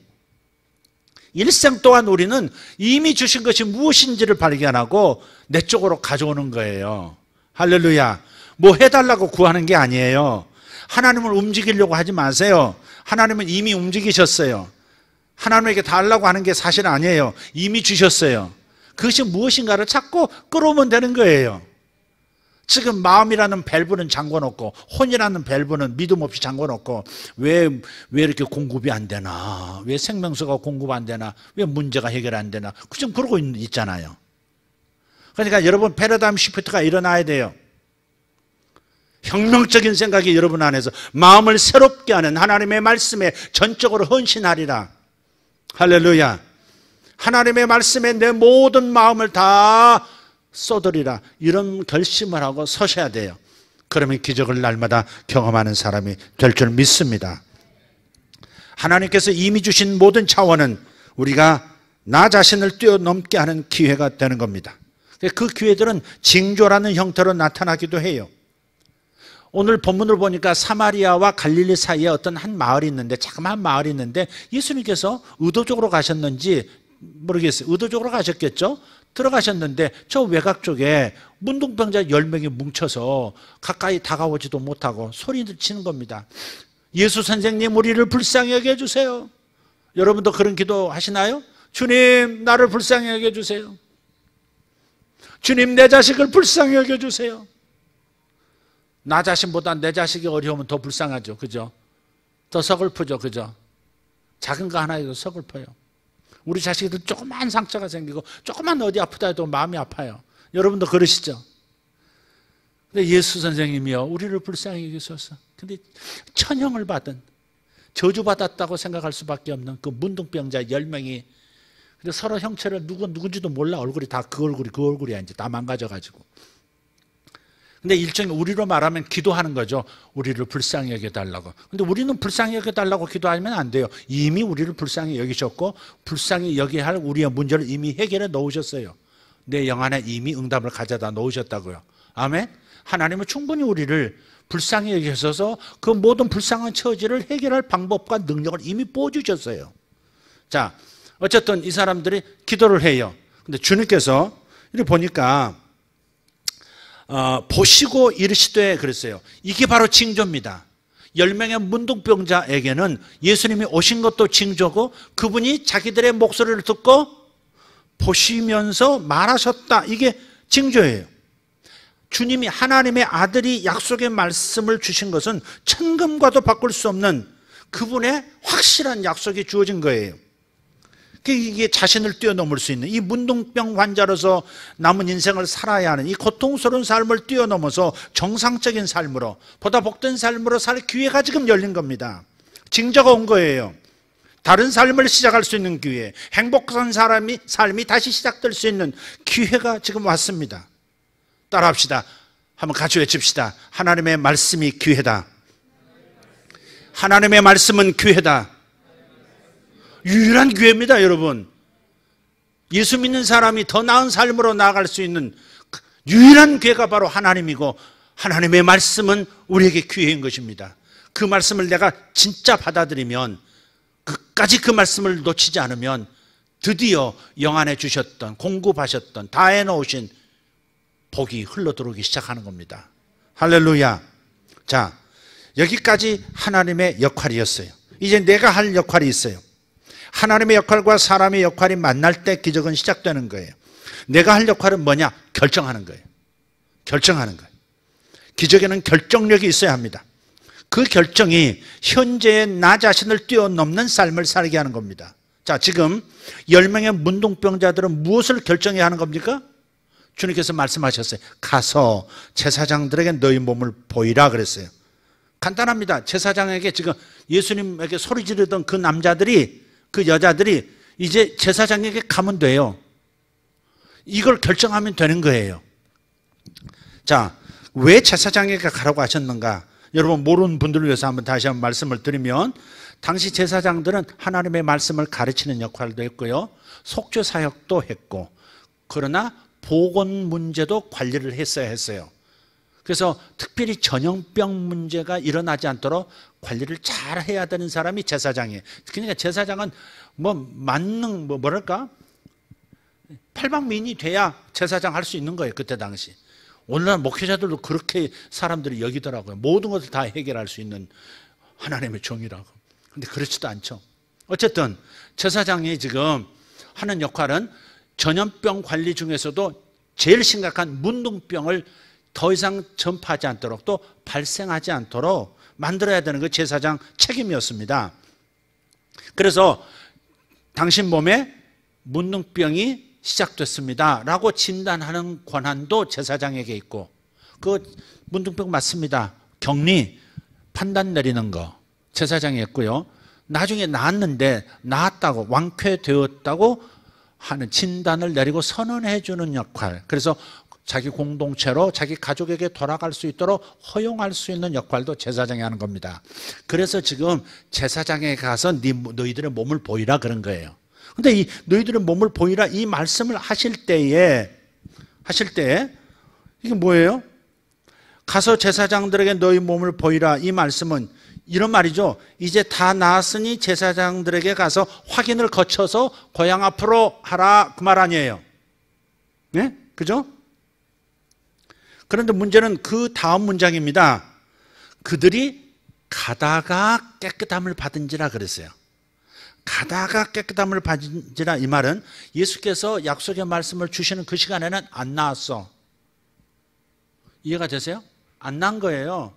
일생 동안 우리는 이미 주신 것이 무엇인지를 발견하고 내 쪽으로 가져오는 거예요. 할렐루야. 뭐 해달라고 구하는 게 아니에요. 하나님을 움직이려고 하지 마세요. 하나님은 이미 움직이셨어요. 하나님에게 달라고 하는 게 사실 아니에요. 이미 주셨어요. 그것이 무엇인가를 찾고 끌어오면 되는 거예요. 지금 마음이라는 밸브는 잠궈놓고 혼이라는 밸브는 믿음 없이 잠궈놓고 왜 이렇게 공급이 안 되나, 왜 생명수가 공급 안 되나, 왜 문제가 해결 안 되나, 그좀 그러고 있잖아요. 그러니까 여러분, 패러다임 시프트가 일어나야 돼요. 혁명적인 생각이 여러분 안에서 마음을 새롭게 하는 하나님의 말씀에 전적으로 헌신하리라. 할렐루야. 하나님의 말씀에 내 모든 마음을 다 쏟으리라. 이런 결심을 하고 서셔야 돼요. 그러면 기적을 날마다 경험하는 사람이 될 줄 믿습니다. 하나님께서 이미 주신 모든 차원은 우리가 나 자신을 뛰어넘게 하는 기회가 되는 겁니다. 그 기회들은 징조라는 형태로 나타나기도 해요. 오늘 본문을 보니까 사마리아와 갈릴리 사이에 어떤 한 마을이 있는데, 자그마한 마을이 있는데, 예수님께서 의도적으로 가셨는지 모르겠어요. 의도적으로 가셨겠죠? 들어가셨는데 저 외곽 쪽에 문둥병자 10명이 뭉쳐서 가까이 다가오지도 못하고 소리를 치는 겁니다. 예수 선생님, 우리를 불쌍히 여겨주세요. 여러분도 그런 기도 하시나요? 주님, 나를 불쌍히 여겨주세요. 주님, 내 자식을 불쌍히 여겨주세요. 나 자신보다 내 자식이 어려우면 더 불쌍하죠. 그죠? 더 서글프죠. 그죠? 작은 거 하나에도 서글퍼요. 우리 자식들 조그만 상처가 생기고 조그만 어디 아프다 해도 마음이 아파요. 여러분도 그러시죠? 근데 예수 선생님이요, 우리를 불쌍히 여기소서. 근데 천형을 받은, 저주받았다고 생각할 수밖에 없는 그 문둥병자 10명이, 근데 서로 형체를 누군지도 몰라. 얼굴이 다 그 얼굴이야. 이제 다 망가져가지고. 근데 일종의 우리로 말하면 기도하는 거죠. 우리를 불쌍히 여겨달라고. 근데 우리는 불쌍히 여겨달라고 기도하면 안 돼요. 이미 우리를 불쌍히 여기셨고 불쌍히 여겨야 할 우리의 문제를 이미 해결해 놓으셨어요. 내 영 안에 이미 응답을 가져다 놓으셨다고요. 아멘. 하나님은 충분히 우리를 불쌍히 여기셔서 그 모든 불쌍한 처지를 해결할 방법과 능력을 이미 보여주셨어요. 자, 어쨌든 이 사람들이 기도를 해요. 근데 주님께서 이렇게 보니까 보시고 이르시되 그랬어요. 이게 바로 징조입니다. 10명의 문둥병자에게는 예수님이 오신 것도 징조고, 그분이 자기들의 목소리를 듣고 보시면서 말하셨다. 이게 징조예요. 주님이, 하나님의 아들이 약속의 말씀을 주신 것은 천금과도 바꿀 수 없는 그분의 확실한 약속이 주어진 거예요. 이게 자신을 뛰어넘을 수 있는, 이 문둥병 환자로서 남은 인생을 살아야 하는 이 고통스러운 삶을 뛰어넘어서 정상적인 삶으로, 보다 복된 삶으로 살 기회가 지금 열린 겁니다. 징조가 온 거예요. 다른 삶을 시작할 수 있는 기회, 행복한 삶이 다시 시작될 수 있는 기회가 지금 왔습니다. 따라합시다. 한번 같이 외칩시다. 하나님의 말씀이 기회다. 하나님의 말씀은 기회다. 유일한 기회입니다, 여러분. 예수 믿는 사람이 더 나은 삶으로 나아갈 수 있는 유일한 기회가 바로 하나님이고, 하나님의 말씀은 우리에게 기회인 것입니다. 그 말씀을 내가 진짜 받아들이면, 끝까지 그 말씀을 놓치지 않으면 드디어 영 안에 주셨던, 공급하셨던, 다 해놓으신 복이 흘러들어오기 시작하는 겁니다. 할렐루야. 자, 여기까지 하나님의 역할이었어요. 이제 내가 할 역할이 있어요. 하나님의 역할과 사람의 역할이 만날 때 기적은 시작되는 거예요. 내가 할 역할은 뭐냐? 결정하는 거예요. 결정하는 거예요. 기적에는 결정력이 있어야 합니다. 그 결정이 현재의 나 자신을 뛰어넘는 삶을 살게 하는 겁니다. 자, 지금 10명의 문둥병자들은 무엇을 결정해야 하는 겁니까? 주님께서 말씀하셨어요. 가서 제사장들에게 너희 몸을 보이라 그랬어요. 간단합니다. 제사장에게, 지금 예수님에게 소리 지르던 그 남자들이, 그 여자들이 이제 제사장에게 가면 돼요. 이걸 결정하면 되는 거예요. 자, 왜 제사장에게 가라고 하셨는가? 여러분 모르는 분들을 위해서 다시 한번 말씀을 드리면, 당시 제사장들은 하나님의 말씀을 가르치는 역할도 했고요, 속죄 사역도 했고, 그러나 보건 문제도 관리를 했어야 했어요. 그래서 특별히 전염병 문제가 일어나지 않도록 관리를 잘 해야 되는 사람이 제사장이에요. 그러니까 제사장은 뭐랄까? 팔방미인이 돼야 제사장 할 수 있는 거예요, 그때 당시. 오늘날 목회자들도 그렇게 사람들이 여기더라고요. 모든 것을 다 해결할 수 있는 하나님의 종이라고. 근데 그렇지도 않죠. 어쨌든 제사장이 지금 하는 역할은 전염병 관리 중에서도 제일 심각한 문둥병을 더 이상 전파하지 않도록, 또 발생하지 않도록 만들어야 되는 게 제사장 책임이었습니다. 그래서 당신 몸에 문둥병이 시작됐습니다 라고 진단하는 권한도 제사장에게 있고, 그 문둥병 맞습니다, 격리, 판단 내리는 거 제사장이 했고요, 나중에 나았다고, 완쾌되었다고 하는 진단을 내리고 선언해 주는 역할, 그래서 자기 공동체로 자기 가족에게 돌아갈 수 있도록 허용할 수 있는 역할도 제사장이 하는 겁니다. 그래서 지금 제사장에 가서 너희들의 몸을 보이라 그런 거예요. 근데 이 너희들의 몸을 보이라 이 말씀을 하실 때에 이게 뭐예요? 가서 제사장들에게 너희 몸을 보이라 이 말씀은 이런 말이죠. 이제 다 나았으니 제사장들에게 가서 확인을 거쳐서 고향 앞으로 하라 그 말 아니에요. 네? 그죠? 그런데 문제는 그 다음 문장입니다. 그들이 가다가 깨끗함을 받은지라 그랬어요. 가다가 깨끗함을 받은지라 이 말은 예수께서 약속의 말씀을 주시는 그 시간에는 안 나왔어. 이해가 되세요? 안 난 거예요.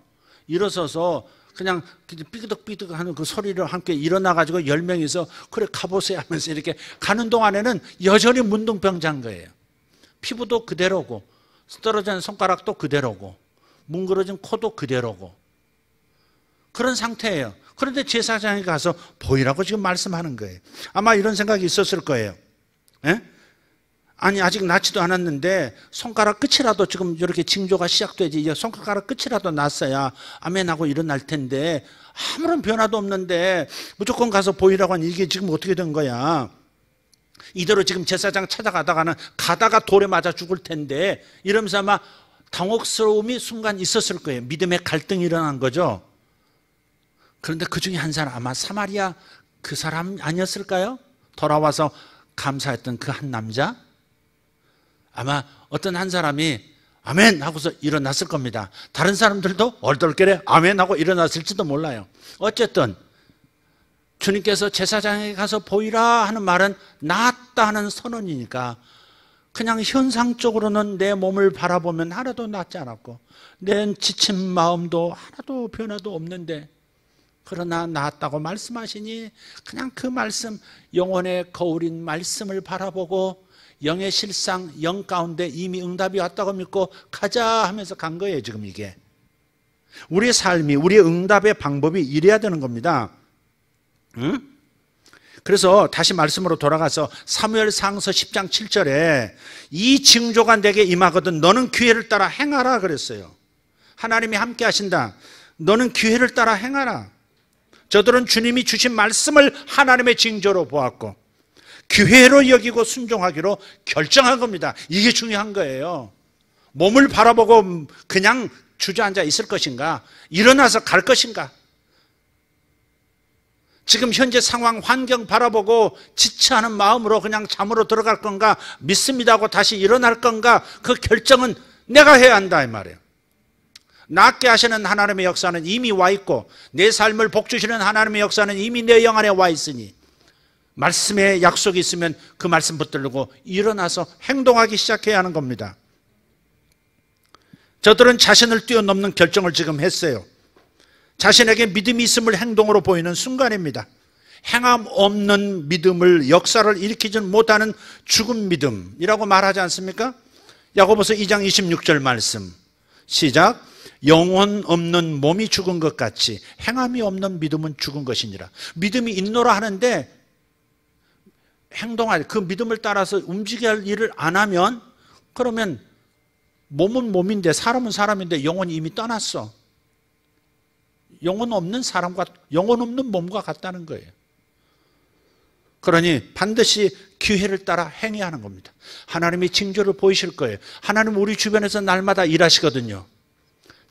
일어서서 그냥 삐그덕삐그덕 하는 그 소리를 함께 일어나가지고 10명이서 그래 가보세요 하면서 이렇게 가는 동안에는 여전히 문둥병자인 거예요. 피부도 그대로고 떨어진 손가락도 그대로고 뭉그러진 코도 그대로고 그런 상태예요. 그런데 제사장에 가서 보이라고 지금 말씀하는 거예요. 아마 이런 생각이 있었을 거예요. 예? 아니 아직 낫지도 않았는데 손가락 끝이라도 지금 이렇게 징조가 시작되지 이제 손가락 끝이라도 났어야 아멘하고 일어날 텐데 아무런 변화도 없는데 무조건 가서 보이라고 하니 이게 지금 어떻게 된 거야. 이대로 지금 제사장 찾아가다가는 가다가 돌에 맞아 죽을 텐데 이러면서 아마 당혹스러움이 순간 있었을 거예요. 믿음의 갈등이 일어난 거죠. 그런데 그 중에 한 사람 아마 사마리아 그 사람 아니었을까요? 돌아와서 감사했던 그 한 남자 아마 어떤 한 사람이 아멘 하고서 일어났을 겁니다. 다른 사람들도 얼떨결에 아멘 하고 일어났을지도 몰라요. 어쨌든 주님께서 제사장에게 가서 보이라 하는 말은 낫다 하는 선언이니까 그냥 현상적으로는 내 몸을 바라보면 하나도 낫지 않았고 내 지친 마음도 하나도 변화도 없는데 그러나 낫다고 말씀하시니 그냥 그 말씀 영혼의 거울인 말씀을 바라보고 영의 실상 영 가운데 이미 응답이 왔다고 믿고 가자 하면서 간 거예요. 지금 이게 우리의 삶이 우리의 응답의 방법이 이래야 되는 겁니다. 응? 그래서 다시 말씀으로 돌아가서 사무엘상서 10장 7절에 이 징조가 내게 임하거든 너는 기회를 따라 행하라 그랬어요. 하나님이 함께 하신다. 너는 기회를 따라 행하라. 저들은 주님이 주신 말씀을 하나님의 징조로 보았고 기회로 여기고 순종하기로 결정한 겁니다. 이게 중요한 거예요. 몸을 바라보고 그냥 주저앉아 있을 것인가? 일어나서 갈 것인가? 지금 현재 상황 환경 바라보고 지체하는 마음으로 그냥 잠으로 들어갈 건가? 믿습니다 하고 다시 일어날 건가? 그 결정은 내가 해야 한다 이 말이에요. 낫게 하시는 하나님의 역사는 이미 와 있고 내 삶을 복주시는 하나님의 역사는 이미 내 영 안에 와 있으니 말씀에 약속이 있으면 그 말씀 붙들고 일어나서 행동하기 시작해야 하는 겁니다. 저들은 자신을 뛰어넘는 결정을 지금 했어요. 자신에게 믿음이 있음을 행동으로 보이는 순간입니다. 행함 없는 믿음을 역사를 일으키지 못하는 죽은 믿음이라고 말하지 않습니까? 야고보서 2장 26절 말씀 시작. 영혼 없는 몸이 죽은 것 같이 행함이 없는 믿음은 죽은 것이니라. 믿음이 있노라 하는데 행동할 그 믿음을 따라서 움직여야 할 일을 안 하면 그러면 몸은 몸인데 사람은 사람인데 영혼이 이미 떠났어. 영혼 없는 사람과 영혼 없는 몸과 같다는 거예요. 그러니 반드시 기회를 따라 행해야 하는 겁니다. 하나님이 징조를 보이실 거예요. 하나님 우리 주변에서 날마다 일하시거든요.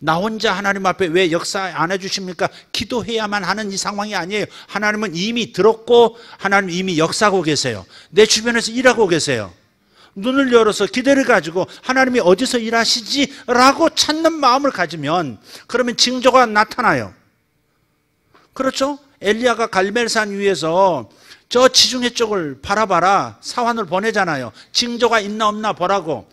나 혼자 하나님 앞에 왜 역사 안 해주십니까? 기도해야만 하는 이 상황이 아니에요. 하나님은 이미 들었고 하나님 이미 역사하고 계세요. 내 주변에서 일하고 계세요. 눈을 열어서 기대를 가지고 하나님이 어디서 일하시지라고 찾는 마음을 가지면 그러면 징조가 나타나요. 그렇죠? 엘리야가 갈멜산 위에서 저 지중해 쪽을 바라봐라 사환을 보내잖아요. 징조가 있나 없나 보라고.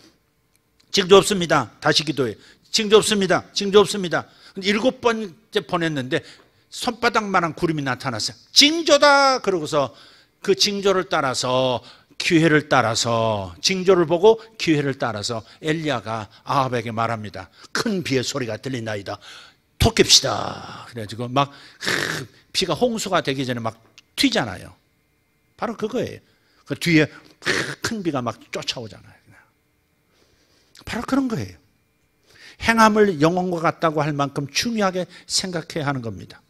징조 없습니다. 다시 기도해. 징조 없습니다. 징조 없습니다. 7번째 보냈는데 손바닥만한 구름이 나타났어요. 징조다 그러고서 그 징조를 따라서 기회를 따라서 징조를 보고 기회를 따라서 엘리야가 아합에게 말합니다. 큰 비의 소리가 들리나이다. 돕깁시다. 그래가지고 막 비가 홍수가 되기 전에 막 튀잖아요. 바로 그거예요. 그 뒤에 큰 비가 막 쫓아오잖아요. 바로 그런 거예요. 행함을 영혼과 같다고 할 만큼 중요하게 생각해야 하는 겁니다.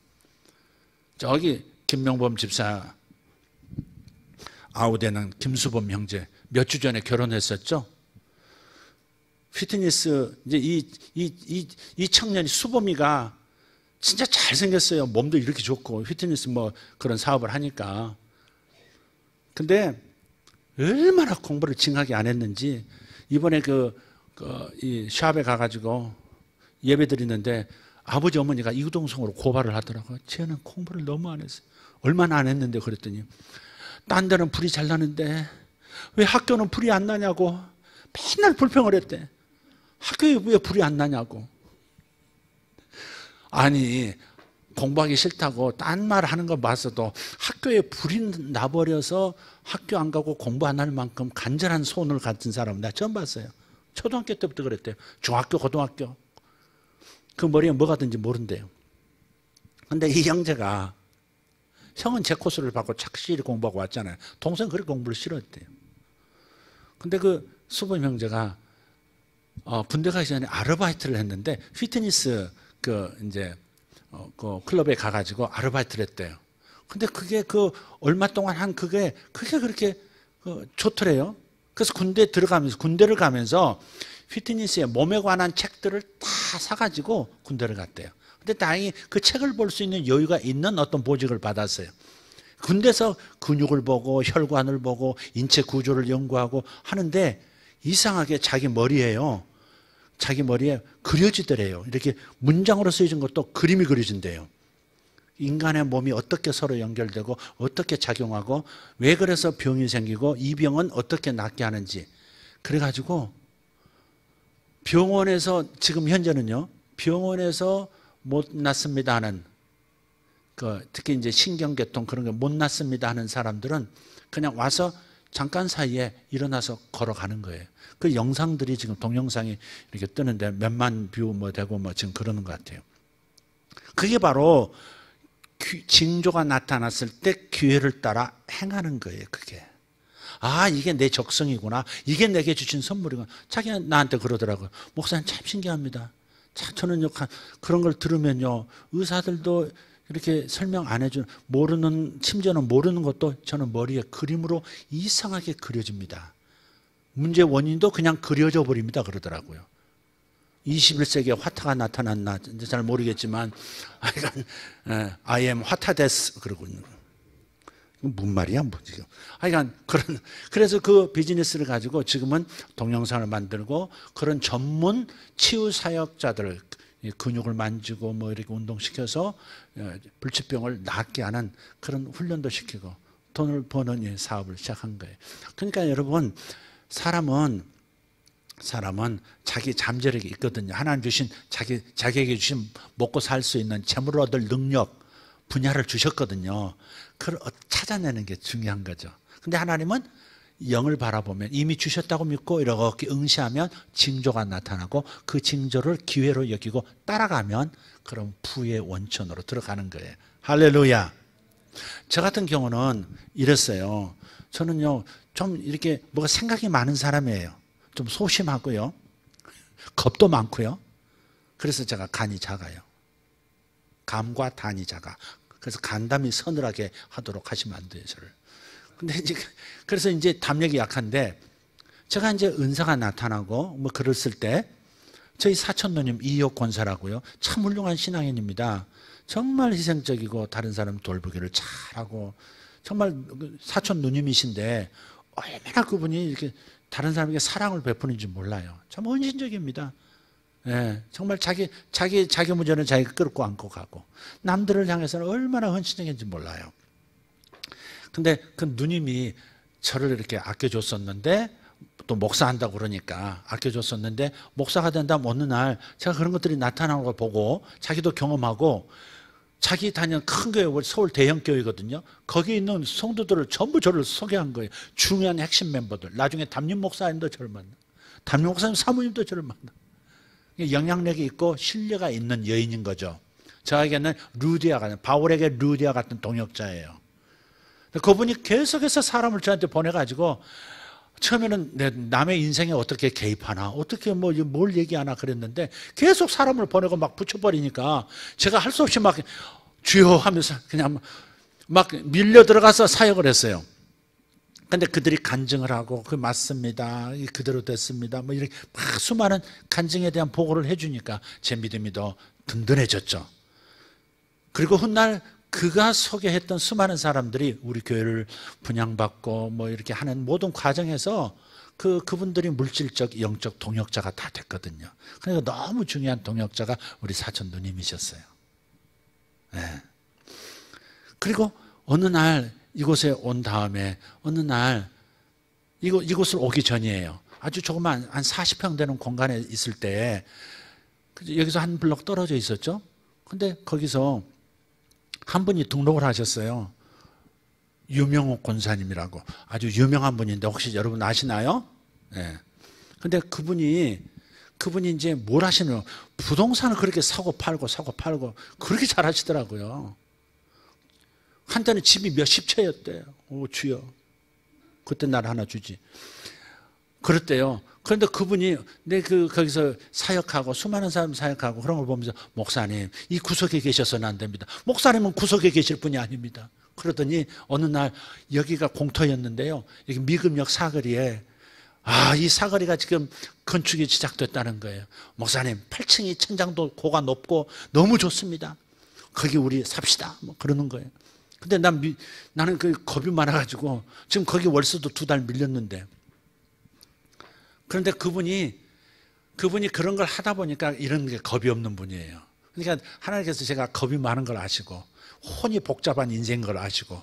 저기 김명범 집사 아우대는 김수범 형제 몇 주 전에 결혼했었죠. 피트니스 이제 이 청년이 수범이가 진짜 잘생겼어요. 몸도 이렇게 좋고 피트니스 뭐 그런 사업을 하니까. 근데 얼마나 공부를 징하게 안 했는지 이번에 이 샵에 가가지고 예배 드리는데 아버지 어머니가 이구동성으로 고발을 하더라고요. 쟤는 공부를 너무 안 했어요. 얼마나 안 했는데 그랬더니 딴 데는 불이 잘 나는데 왜 학교는 불이 안 나냐고 맨날 불평을 했대. 학교에 왜 불이 안 나냐고. 아니 공부하기 싫다고 딴 말 하는 거 봐서도 학교에 불이 나버려서 학교 안 가고 공부 안 할 만큼 간절한 소원을 가진 사람은 나 처음 봤어요. 초등학교 때부터 그랬대요. 중학교, 고등학교. 그 머리에 뭐가 든지 모른대요. 근데 이 형제가 형은 제 코스를 받고 착실히 공부하고 왔잖아요. 동생은 그렇게 공부를 싫어했대요. 근데 그 수범 형제가 군대 가기 전에 아르바이트를 했는데 피트니스 이제 그 클럽에 가가지고 아르바이트를 했대요. 근데 그게 얼마 동안 한 그게 그렇게 좋더래요. 그래서 군대를 가면서 피트니스의 몸에 관한 책들을 다 사가지고 군대를 갔대요. 근데 다행히 그 책을 볼 수 있는 여유가 있는 어떤 보직을 받았어요. 군대에서 근육을 보고 혈관을 보고 인체 구조를 연구하고 하는데 이상하게 자기 머리에 그려지더래요. 이렇게 문장으로 쓰여진 것도 그림이 그려진대요. 인간의 몸이 어떻게 서로 연결되고 어떻게 작용하고 왜 그래서 병이 생기고 이 병은 어떻게 낫게 하는지. 그래가지고 병원에서 지금 현재는요. 병원에서 못 낫습니다 하는 특히 이제 신경계통 그런 게 못 낫습니다 하는 사람들은 그냥 와서 잠깐 사이에 일어나서 걸어가는 거예요. 그 영상들이 지금 동영상이 이렇게 뜨는데 몇만 뷰 되고 지금 그러는 것 같아요. 그게 바로 징조가 나타났을 때 기회를 따라 행하는 거예요. 그게. 아, 이게 내 적성이구나. 이게 내게 주신 선물이구나. 자기가 나한테 그러더라고요. 목사님 참 신기합니다. 저는 그런 걸 들으면요. 의사들도 이렇게 설명 안 해주는 심지어는 모르는 것도 저는 머리에 그림으로 이상하게 그려집니다. 문제 원인도 그냥 그려져 버립니다. 그러더라고요. 21세기에 화타가 나타났나 잘 모르겠지만 I am 화타데스 그러고 있는 거예요. 무슨 말이야? 지금. 그래서 그 비즈니스를 가지고 지금은 동영상을 만들고 그런 전문 치유 사역자들 근육을 만지고 이렇게 운동시켜서 불치병을 낫게 하는 그런 훈련도 시키고 돈을 버는 사업을 시작한 거예요. 그러니까 여러분 사람은 자기 잠재력이 있거든요. 하나님 주신 자기에게 주신 먹고 살 수 있는 재물을 얻을 능력 분야를 주셨거든요. 그걸 찾아내는 게 중요한 거죠. 근데 하나님은 영을 바라보면 이미 주셨다고 믿고 이렇게 응시하면 징조가 나타나고 그 징조를 기회로 여기고 따라가면 그럼 부의 원천으로 들어가는 거예요. 할렐루야. 저 같은 경우는 이랬어요. 저는요 좀 이렇게 뭐가 생각이 많은 사람이에요. 좀 소심하고요. 겁도 많고요. 그래서 제가 간이 작아요. 감과 단이 작아. 그래서 간담이 서늘하게 하도록 하시면 안 돼요, 저를. 근데 그래서 담력이 약한데 제가 은사가 나타나고 그랬을 때 저희 사촌 누님 이옥 권사라고요. 참 훌륭한 신앙인입니다. 정말 희생적이고 다른 사람 돌보기를 잘하고 정말 사촌 누님이신데 얼마나 그분이 이렇게 다른 사람에게 사랑을 베푸는지 몰라요. 참 헌신적입니다. 예, 정말 자기 문제는 자기가 끌고 안고 가고 남들을 향해서는 얼마나 헌신적인지 몰라요. 근데 그 누님이 저를 이렇게 아껴줬었는데 또 목사한다고 그러니까 아껴줬었는데 목사가 된다면 어느 날 제가 그런 것들이 나타나는 걸 보고 자기도 경험하고 자기 다니는 큰 교회, 서울 대형교회거든요. 거기 있는 성도들을 전부 저를 소개한 거예요. 중요한 핵심 멤버들. 나중에 담임 목사님도 저를 만나. 담임 목사님 사모님도 저를 만나. 영향력이 있고 신뢰가 있는 여인인 거죠. 저에게는 바울에게 루디아 같은 동역자예요. 그분이 계속해서 사람을 저한테 보내가지고 처음에는 남의 인생에 어떻게 개입하나 어떻게 뭘 얘기하나 그랬는데 계속 사람을 보내고 막 붙여버리니까 제가 할 수 없이 막 주여 하면서 그냥 막 밀려 들어가서 사역을 했어요. 근데 그들이 간증을 하고 그 맞습니다. 그대로 됐습니다. 뭐 이렇게 막 수많은 간증에 대한 보고를 해주니까 제 믿음이 더 든든해졌죠. 그리고 훗날 그가 소개했던 수많은 사람들이 우리 교회를 분양받고 뭐 이렇게 하는 모든 과정에서 그분들이 물질적, 영적 동역자가 다 됐거든요. 그러니까 너무 중요한 동역자가 우리 사촌 누님이셨어요. 네. 그리고 어느 날 이곳에 온 다음에 어느 날 이곳을 오기 전이에요. 아주 조그만 한 40평 되는 공간에 있을 때 여기서 한 블록 떨어져 있었죠. 근데 거기서 한 분이 등록을 하셨어요. 유명옥 권사님이라고 아주 유명한 분인데 혹시 여러분 아시나요? 네. 근데 그분이 이제 뭘 하시는 부동산을 그렇게 사고 팔고 그렇게 잘 하시더라고요. 한때는 집이 몇십 채였대요. 오 주여. 그때 날 하나 주지. 그랬대요. 그런데 그분이 거기서 사역하고 수많은 사람 사역하고 그런 걸 보면서 목사님 이 구석에 계셔서는 안 됩니다. 목사님은 구석에 계실 분이 아닙니다. 그러더니 어느 날 여기가 공터였는데요. 여기 미금역 사거리에 이 사거리가 지금 건축이 시작됐다는 거예요. 목사님 8층이 천장도 고가 높고 너무 좋습니다. 거기 우리 삽시다. 뭐 그러는 거예요. 근데 나는 그 겁이 많아가지고 지금 거기 월세도 2달 밀렸는데 그런데 그분이 그런 걸 하다 보니까 이런 게 겁이 없는 분이에요. 그러니까 하나님께서 제가 겁이 많은 걸 아시고 혼이 복잡한 인생인 걸 아시고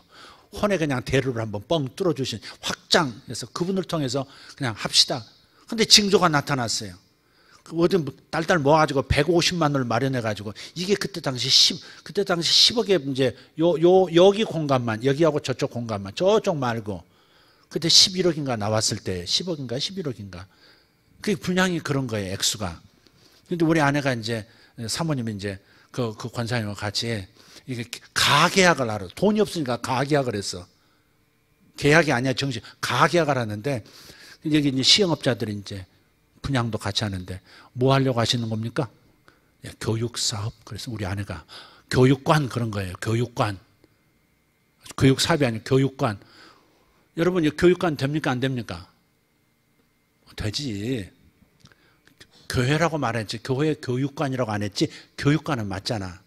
혼에 그냥 대루를 한번 뻥 뚫어주신 확장해서 그분을 통해서 그냥 합시다. 근데 징조가 나타났어요. 어디 딸딸 모아가지고 150만 원을 마련해가지고 이게 그때 당시 10억에 이제 여기 공간만 여기하고 저쪽 공간만 저쪽 말고 그때 11억인가 나왔을 때 10억인가 11억인가 그 분량이 그런 거예요. 액수가. 근데 우리 아내가 이제 사모님이 이제 그 권사님과 같이 이게 가계약을 하러 돈이 없으니까 가계약을 했어. 계약이 아니야 정식 가계약을 하는데 여기 이제 시행업자들이 이제 분양도 같이 하는데 뭐 하려고 하시는 겁니까? 교육사업. 그래서 우리 아내가 교육관 그런 거예요. 교육관. 교육사업이 아니고 교육관. 여러분 교육관 됩니까? 안 됩니까? 되지. 교회라고 말했지 교회 교육관이라고 안 했지 교육관은 맞잖아.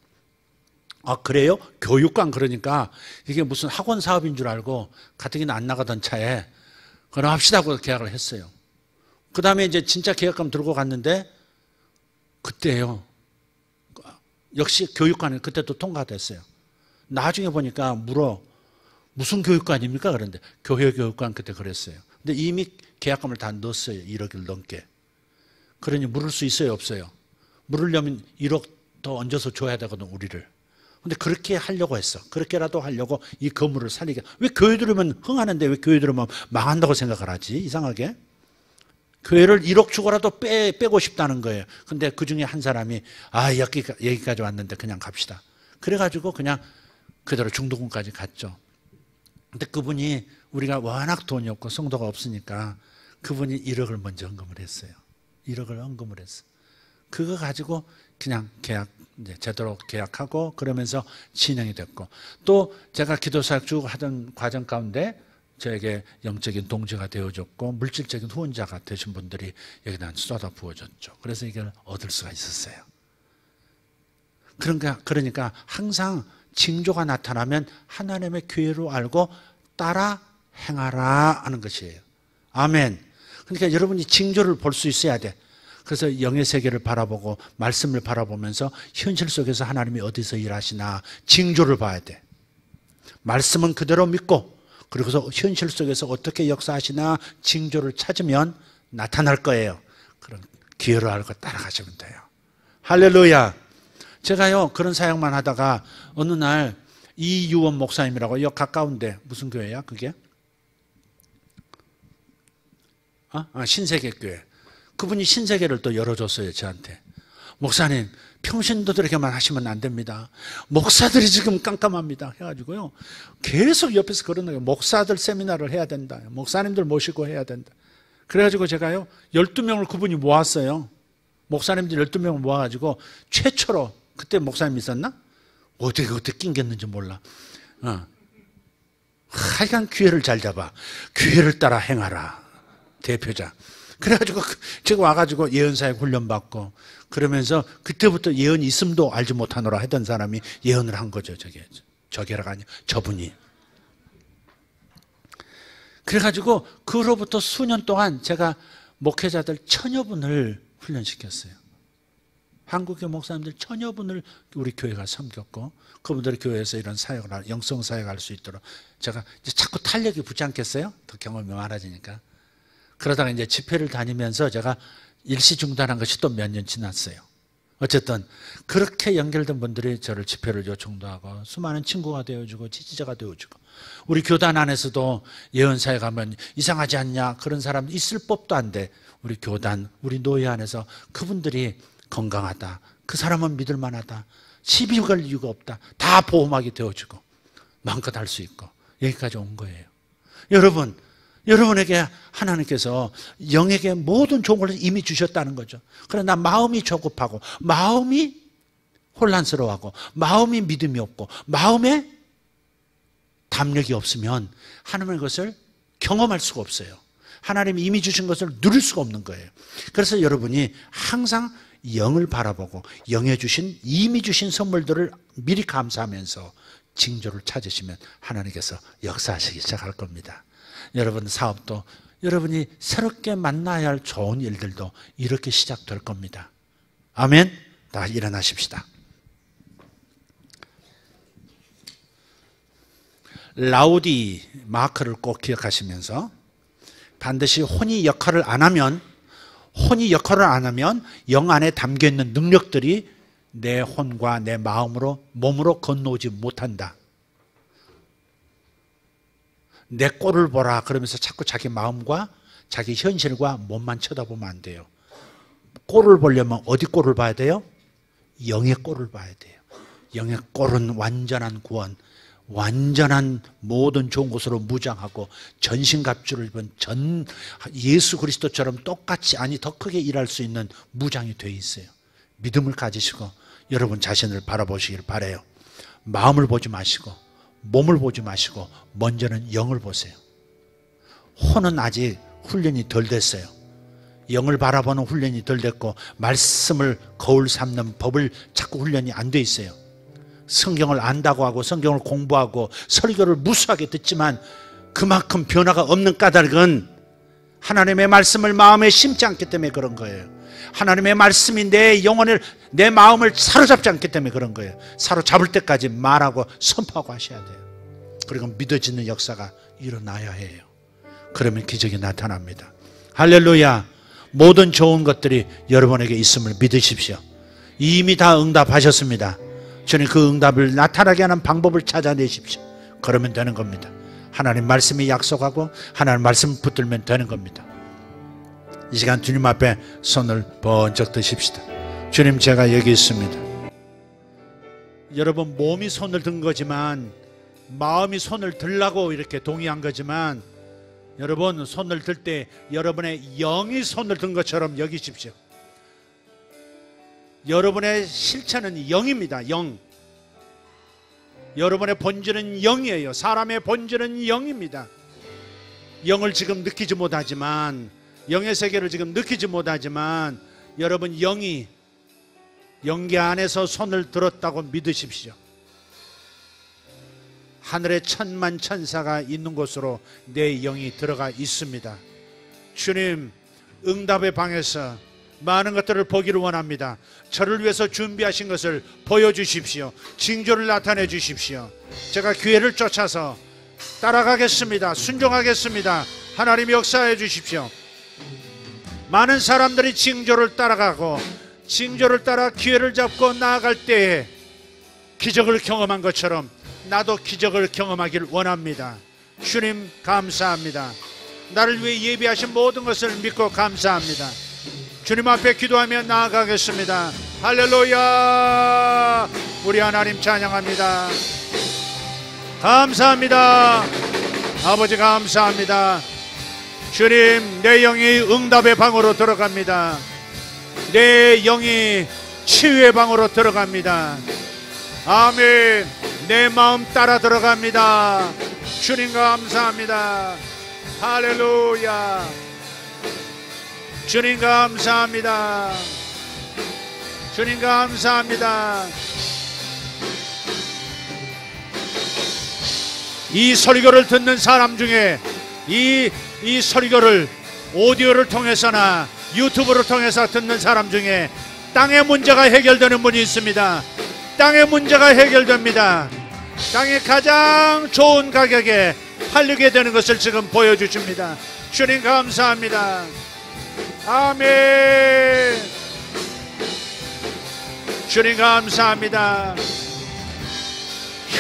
그래요? 교육관 그러니까 이게 무슨 학원 사업인 줄 알고 가뜩이나 안 나가던 차에 그럼 합시다고 계약을 했어요. 그 다음에 이제 진짜 계약금 들고 갔는데 그때요. 역시 교육관은 그때도 통과됐어요. 나중에 보니까 무슨 교육관입니까? 그런데 교회 교육관 그때 그랬어요. 근데 이미 계약금을 다 넣었어요. 1억을 넘게. 그러니 물을 수 있어요? 없어요? 물으려면 1억 더 얹어서 줘야 되거든 우리를. 근데 그렇게 하려고 했어. 그렇게라도 하려고 이 건물을 살리게. 왜 교회 들으면 흥하는데 왜 교회 들으면 망한다고 생각을 하지? 이상하게. 교회를 1억 주고라도 빼고 싶다는 거예요. 근데 그 중에 한 사람이 여기까지 왔는데 그냥 갑시다. 그래가지고 그냥 그대로 중도군까지 갔죠. 근데 그분이 우리가 워낙 돈이 없고 성도가 없으니까 그분이 1억을 먼저 헌금을 했어요. 1억을 헌금을 했어. 그거 가지고 그냥 이제 제대로 계약하고 그러면서 진행이 됐고 또 제가 기도사역 쭉 하던 과정 가운데 저에게 영적인 동지가 되어줬고 물질적인 후원자가 되신 분들이 여기다 쏟아 부어졌죠. 그래서 이걸 얻을 수가 있었어요. 그러니까 항상 징조가 나타나면 하나님의 교회로 알고 따라 행하라 하는 것이에요. 아멘. 그러니까 여러분이 징조를 볼 수 있어야 돼. 그래서 영의 세계를 바라보고 말씀을 바라보면서 현실 속에서 하나님이 어디서 일하시나 징조를 봐야 돼. 말씀은 그대로 믿고 그리고서 현실 속에서 어떻게 역사하시나 징조를 찾으면 나타날 거예요. 그럼 기회를 알고 따라가시면 돼요. 할렐루야. 제가요 그런 사역만 하다가 어느 날 이유원 목사님이라고 여 가까운데 무슨 교회야 그게? 신세계교회. 그분이 신세계를 또 열어줬어요 저한테. 목사님 평신도들에게만 하시면 안 됩니다. 목사들이 지금 깜깜합니다 해가지고요 계속 옆에서 그러는 거예요. 목사들 세미나를 해야 된다. 목사님들 모시고 해야 된다. 그래가지고 제가요 12명을 그분이 모았어요. 목사님들 12명을 모아가지고 최초로 그때 목사님 있었나? 어떻게 낑겼는지 몰라. 하여간 기회를 잘 잡아. 기회를 따라 행하라. 대표자. 그래가지고 제가 와가지고 예언사역 훈련받고 그러면서 그때부터 예언이 있음도 알지 못하노라 했던 사람이 예언을 한 거죠. 저게라가 아니야. 저분이. 그래가지고 그로부터 수년 동안 제가 목회자들 1000여 분을 훈련시켰어요. 한국의 목사님들 1000여 분을 우리 교회가 섬겼고 그분들이 교회에서 이런 사역을, 영성 사역을 할 수 있도록 제가 이제 자꾸 탄력이 붙지 않겠어요? 더 경험이 많아지니까. 그러다가 이제 집회를 다니면서 제가 일시 중단한 것이 또 몇 년 지났어요. 어쨌든 그렇게 연결된 분들이 저를 집회를 요청도 하고 수많은 친구가 되어주고 지지자가 되어주고 우리 교단 안에서도 예언사에 가면 이상하지 않냐 그런 사람 있을 법도 안 돼. 우리 교단, 우리 노예 안에서 그분들이 건강하다. 그 사람은 믿을 만하다. 시비 걸 이유가 없다. 다 보호막이 되어주고 마음껏 할 수 있고 여기까지 온 거예요. 여러분, 여러분에게 하나님께서 영에게 모든 좋은 걸 이미 주셨다는 거죠. 그러나 마음이 조급하고 마음이 혼란스러워하고 마음이 믿음이 없고 마음에 담력이 없으면 하나님의 것을 경험할 수가 없어요. 하나님이 이미 주신 것을 누릴 수가 없는 거예요. 그래서 여러분이 항상 영을 바라보고 영에 주신 이미 주신 선물들을 미리 감사하면서 징조를 찾으시면 하나님께서 역사하시기 시작할 겁니다. 여러분 사업도 여러분이 새롭게 만나야 할 좋은 일들도 이렇게 시작될 겁니다. 아멘. 다 일어나십시다. 라우디 마크를 꼭 기억하시면서 반드시 혼이 역할을 안 하면 영 안에 담겨있는 능력들이 내 혼과 내 마음으로 몸으로 건너오지 못한다. 내 꼴을 보라 그러면서 자꾸 자기 마음과 자기 현실과 몸만 쳐다보면 안 돼요. 꼴을 보려면 어디 꼴을 봐야 돼요? 영의 꼴을 봐야 돼요. 영의 꼴은 완전한 구원, 완전한 모든 좋은 것으로 무장하고 전신갑주를 입은 예수 그리스도처럼 똑같이 아니 더 크게 일할 수 있는 무장이 되어 있어요. 믿음을 가지시고 여러분 자신을 바라보시길 바라요. 마음을 보지 마시고 몸을 보지 마시고 먼저는 영을 보세요. 혼은 아직 훈련이 덜 됐어요. 영을 바라보는 훈련이 덜 됐고 말씀을 거울 삼는 법을 자꾸 훈련이 안 돼 있어요. 성경을 안다고 하고 성경을 공부하고 설교를 무수하게 듣지만 그만큼 변화가 없는 까닭은 하나님의 말씀을 마음에 심지 않기 때문에 그런 거예요. 하나님의 말씀이 내 영혼을 내 마음을 사로잡지 않기 때문에 그런 거예요. 사로잡을 때까지 말하고 선포하고 하셔야 돼요. 그리고 믿어지는 역사가 일어나야 해요. 그러면 기적이 나타납니다. 할렐루야. 모든 좋은 것들이 여러분에게 있음을 믿으십시오. 이미 다 응답하셨습니다. 주님 그 응답을 나타나게 하는 방법을 찾아내십시오. 그러면 되는 겁니다. 하나님 말씀이 약속하고 하나님 말씀 붙들면 되는 겁니다. 이 시간 주님 앞에 손을 번쩍 드십시다. 주님 제가 여기 있습니다. 여러분 몸이 손을 든 거지만 마음이 손을 들라고 이렇게 동의한 거지만 여러분 손을 들 때 여러분의 영이 손을 든 것처럼 여기십시오. 여러분의 실체는 영입니다. 영. 여러분의 본질은 영이에요. 사람의 본질은 영입니다. 영을 지금 느끼지 못하지만 영의 세계를 지금 느끼지 못하지만 여러분 영이 영계 안에서 손을 들었다고 믿으십시오. 하늘에 천만 천사가 있는 곳으로 내 영이 들어가 있습니다. 주님 응답의 방에서 많은 것들을 보기를 원합니다. 저를 위해서 준비하신 것을 보여주십시오. 징조를 나타내 주십시오. 제가 기회를 쫓아서 따라가겠습니다. 순종하겠습니다. 하나님 역사해 주십시오. 많은 사람들이 징조를 따라가고 징조를 따라 기회를 잡고 나아갈 때에 기적을 경험한 것처럼 나도 기적을 경험하길 원합니다. 주님 감사합니다. 나를 위해 예비하신 모든 것을 믿고 감사합니다. 주님 앞에 기도하며 나아가겠습니다. 할렐루야. 우리 하나님 찬양합니다. 감사합니다. 아버지 감사합니다. 주님 내 영이 응답의 방으로 들어갑니다. 내 영이 치유의 방으로 들어갑니다. 아멘. 내 마음 따라 들어갑니다. 주님 감사합니다. 할렐루야. 주님 감사합니다. 주님 감사합니다. 이 설교를 듣는 사람 중에 이 설교를 오디오를 통해서나 유튜브를 통해서 듣는 사람 중에 땅의 문제가 해결되는 분이 있습니다. 땅의 문제가 해결됩니다. 땅에 가장 좋은 가격에 팔리게 되는 것을 지금 보여주십니다. 주님 감사합니다. 아멘. 주님 감사합니다.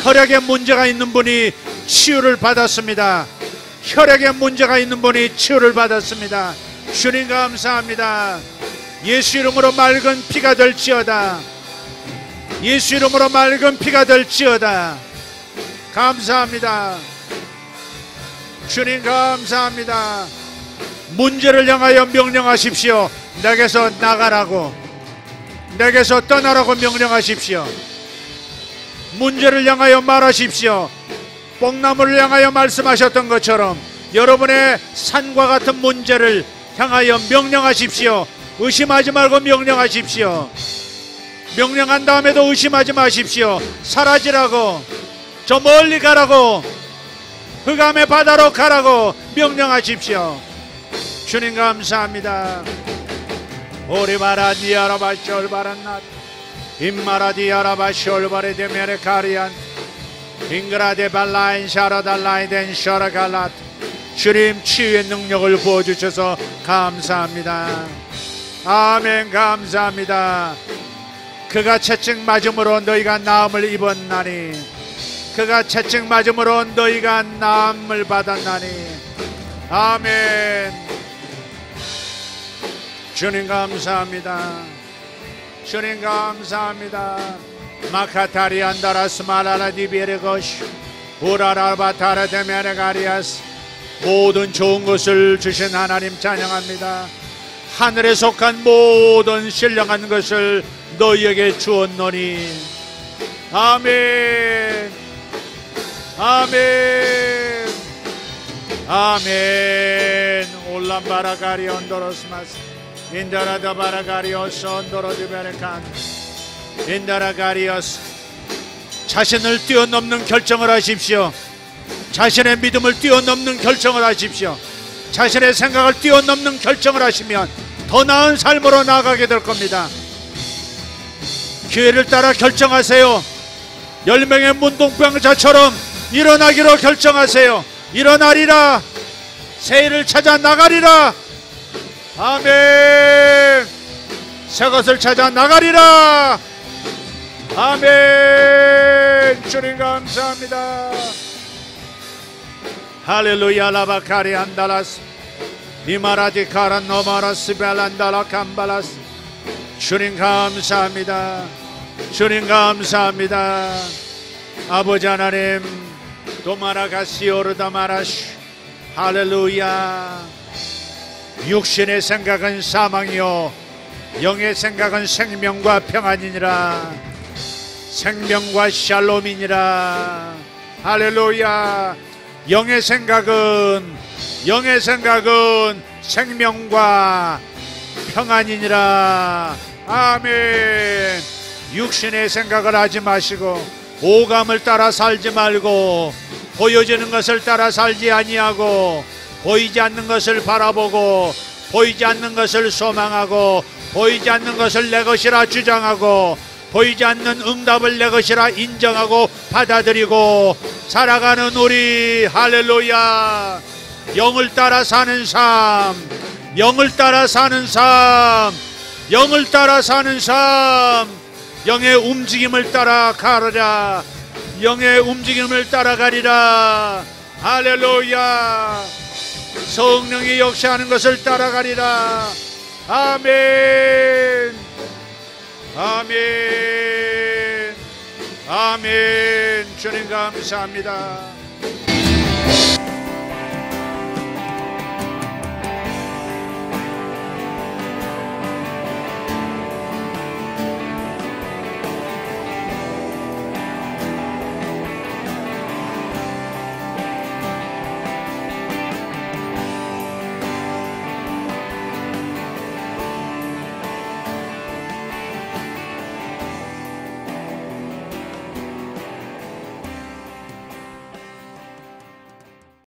혈액에 문제가 있는 분이 치유를 받았습니다. 혈액에 문제가 있는 분이 치유를 받았습니다. 주님 감사합니다. 예수 이름으로 맑은 피가 될지어다. 예수 이름으로 맑은 피가 될지어다. 감사합니다. 주님 감사합니다. 문제를 향하여 명령하십시오. 내게서 나가라고, 내게서 떠나라고 명령하십시오. 문제를 향하여 말하십시오. 뽕나무를 향하여 말씀하셨던 것처럼 여러분의 산과 같은 문제를 향하여 명령하십시오. 의심하지 말고 명령하십시오. 명령한 다음에도 의심하지 마십시오. 사라지라고, 저 멀리 가라고, 흑암의 바다로 가라고 명령하십시오. 주님 감사합니다. 오리바라디아라바쇼르바란낫 임마라디아라바쇼르바레데메레카리안 잉그라데발라인 샤라달라이덴 셔라갈랏. 주님 치유의 능력을 부어주셔서 감사합니다. 아멘. 감사합니다. 그가 채찍 맞음으로 너희가 나음을 입었나니, 그가 채찍 맞음으로 너희가 나음을 받았나니. 아멘. 주님 감사합니다. 주님 감사합니다. 마카타리 안다라스 말라라디베레고시 우라라바타라 데메레가리아스. 모든 좋은 것을 주신 하나님 찬양합니다. 하늘에 속한 모든 신령한 것을 너희에게 주었노니. 아멘. 아멘. 아멘. 올람바라가리 온도로스마스 인다라다바라가리오스 온도로디베레칸 인다라가리오스. 자신을 뛰어넘는 결정을 하십시오. 자신의 믿음을 뛰어넘는 결정을 하십시오. 자신의 생각을 뛰어넘는 결정을 하시면 더 나은 삶으로 나아가게 될 겁니다. 기회를 따라 결정하세요. 10명의 문둥병자처럼 일어나기로 결정하세요. 일어나리라. 새해를 찾아 나가리라. 아멘. 새 것을 찾아 나가리라. 아멘. 주님 감사합니다. 할렐루야. 라바카리 안달라스 니마라디 카란 노마라스 벨란달라 캄발라스. 주님 감사합니다. 주님 감사합니다. 아버지 하나님, 도마라가시오르다마라시. 할렐루야. 육신의 생각은 사망이요 영의 생각은 생명과 평안이니라. 생명과 샬롬이니라. 할렐루야. 영의 생각은 생명과 평안이니라. 아멘. 육신의 생각을 하지 마시고 오감을 따라 살지 말고 보여지는 것을 따라 살지 아니하고 보이지 않는 것을 바라보고 보이지 않는 것을 소망하고 보이지 않는 것을 내 것이라 주장하고 보이지 않는 응답을 내 것이라 인정하고 받아들이고 살아가는 우리. 할렐루야. 영을 따라 사는 삶, 영을 따라 사는 삶, 영을 따라 사는 삶. 영의 움직임을 따라 가르라. 영의 움직임을 따라가리라. 할렐루야. 성령이 역사하는 것을 따라가리라. 아멘. 아멘. 아멘. 주님 감사합니다.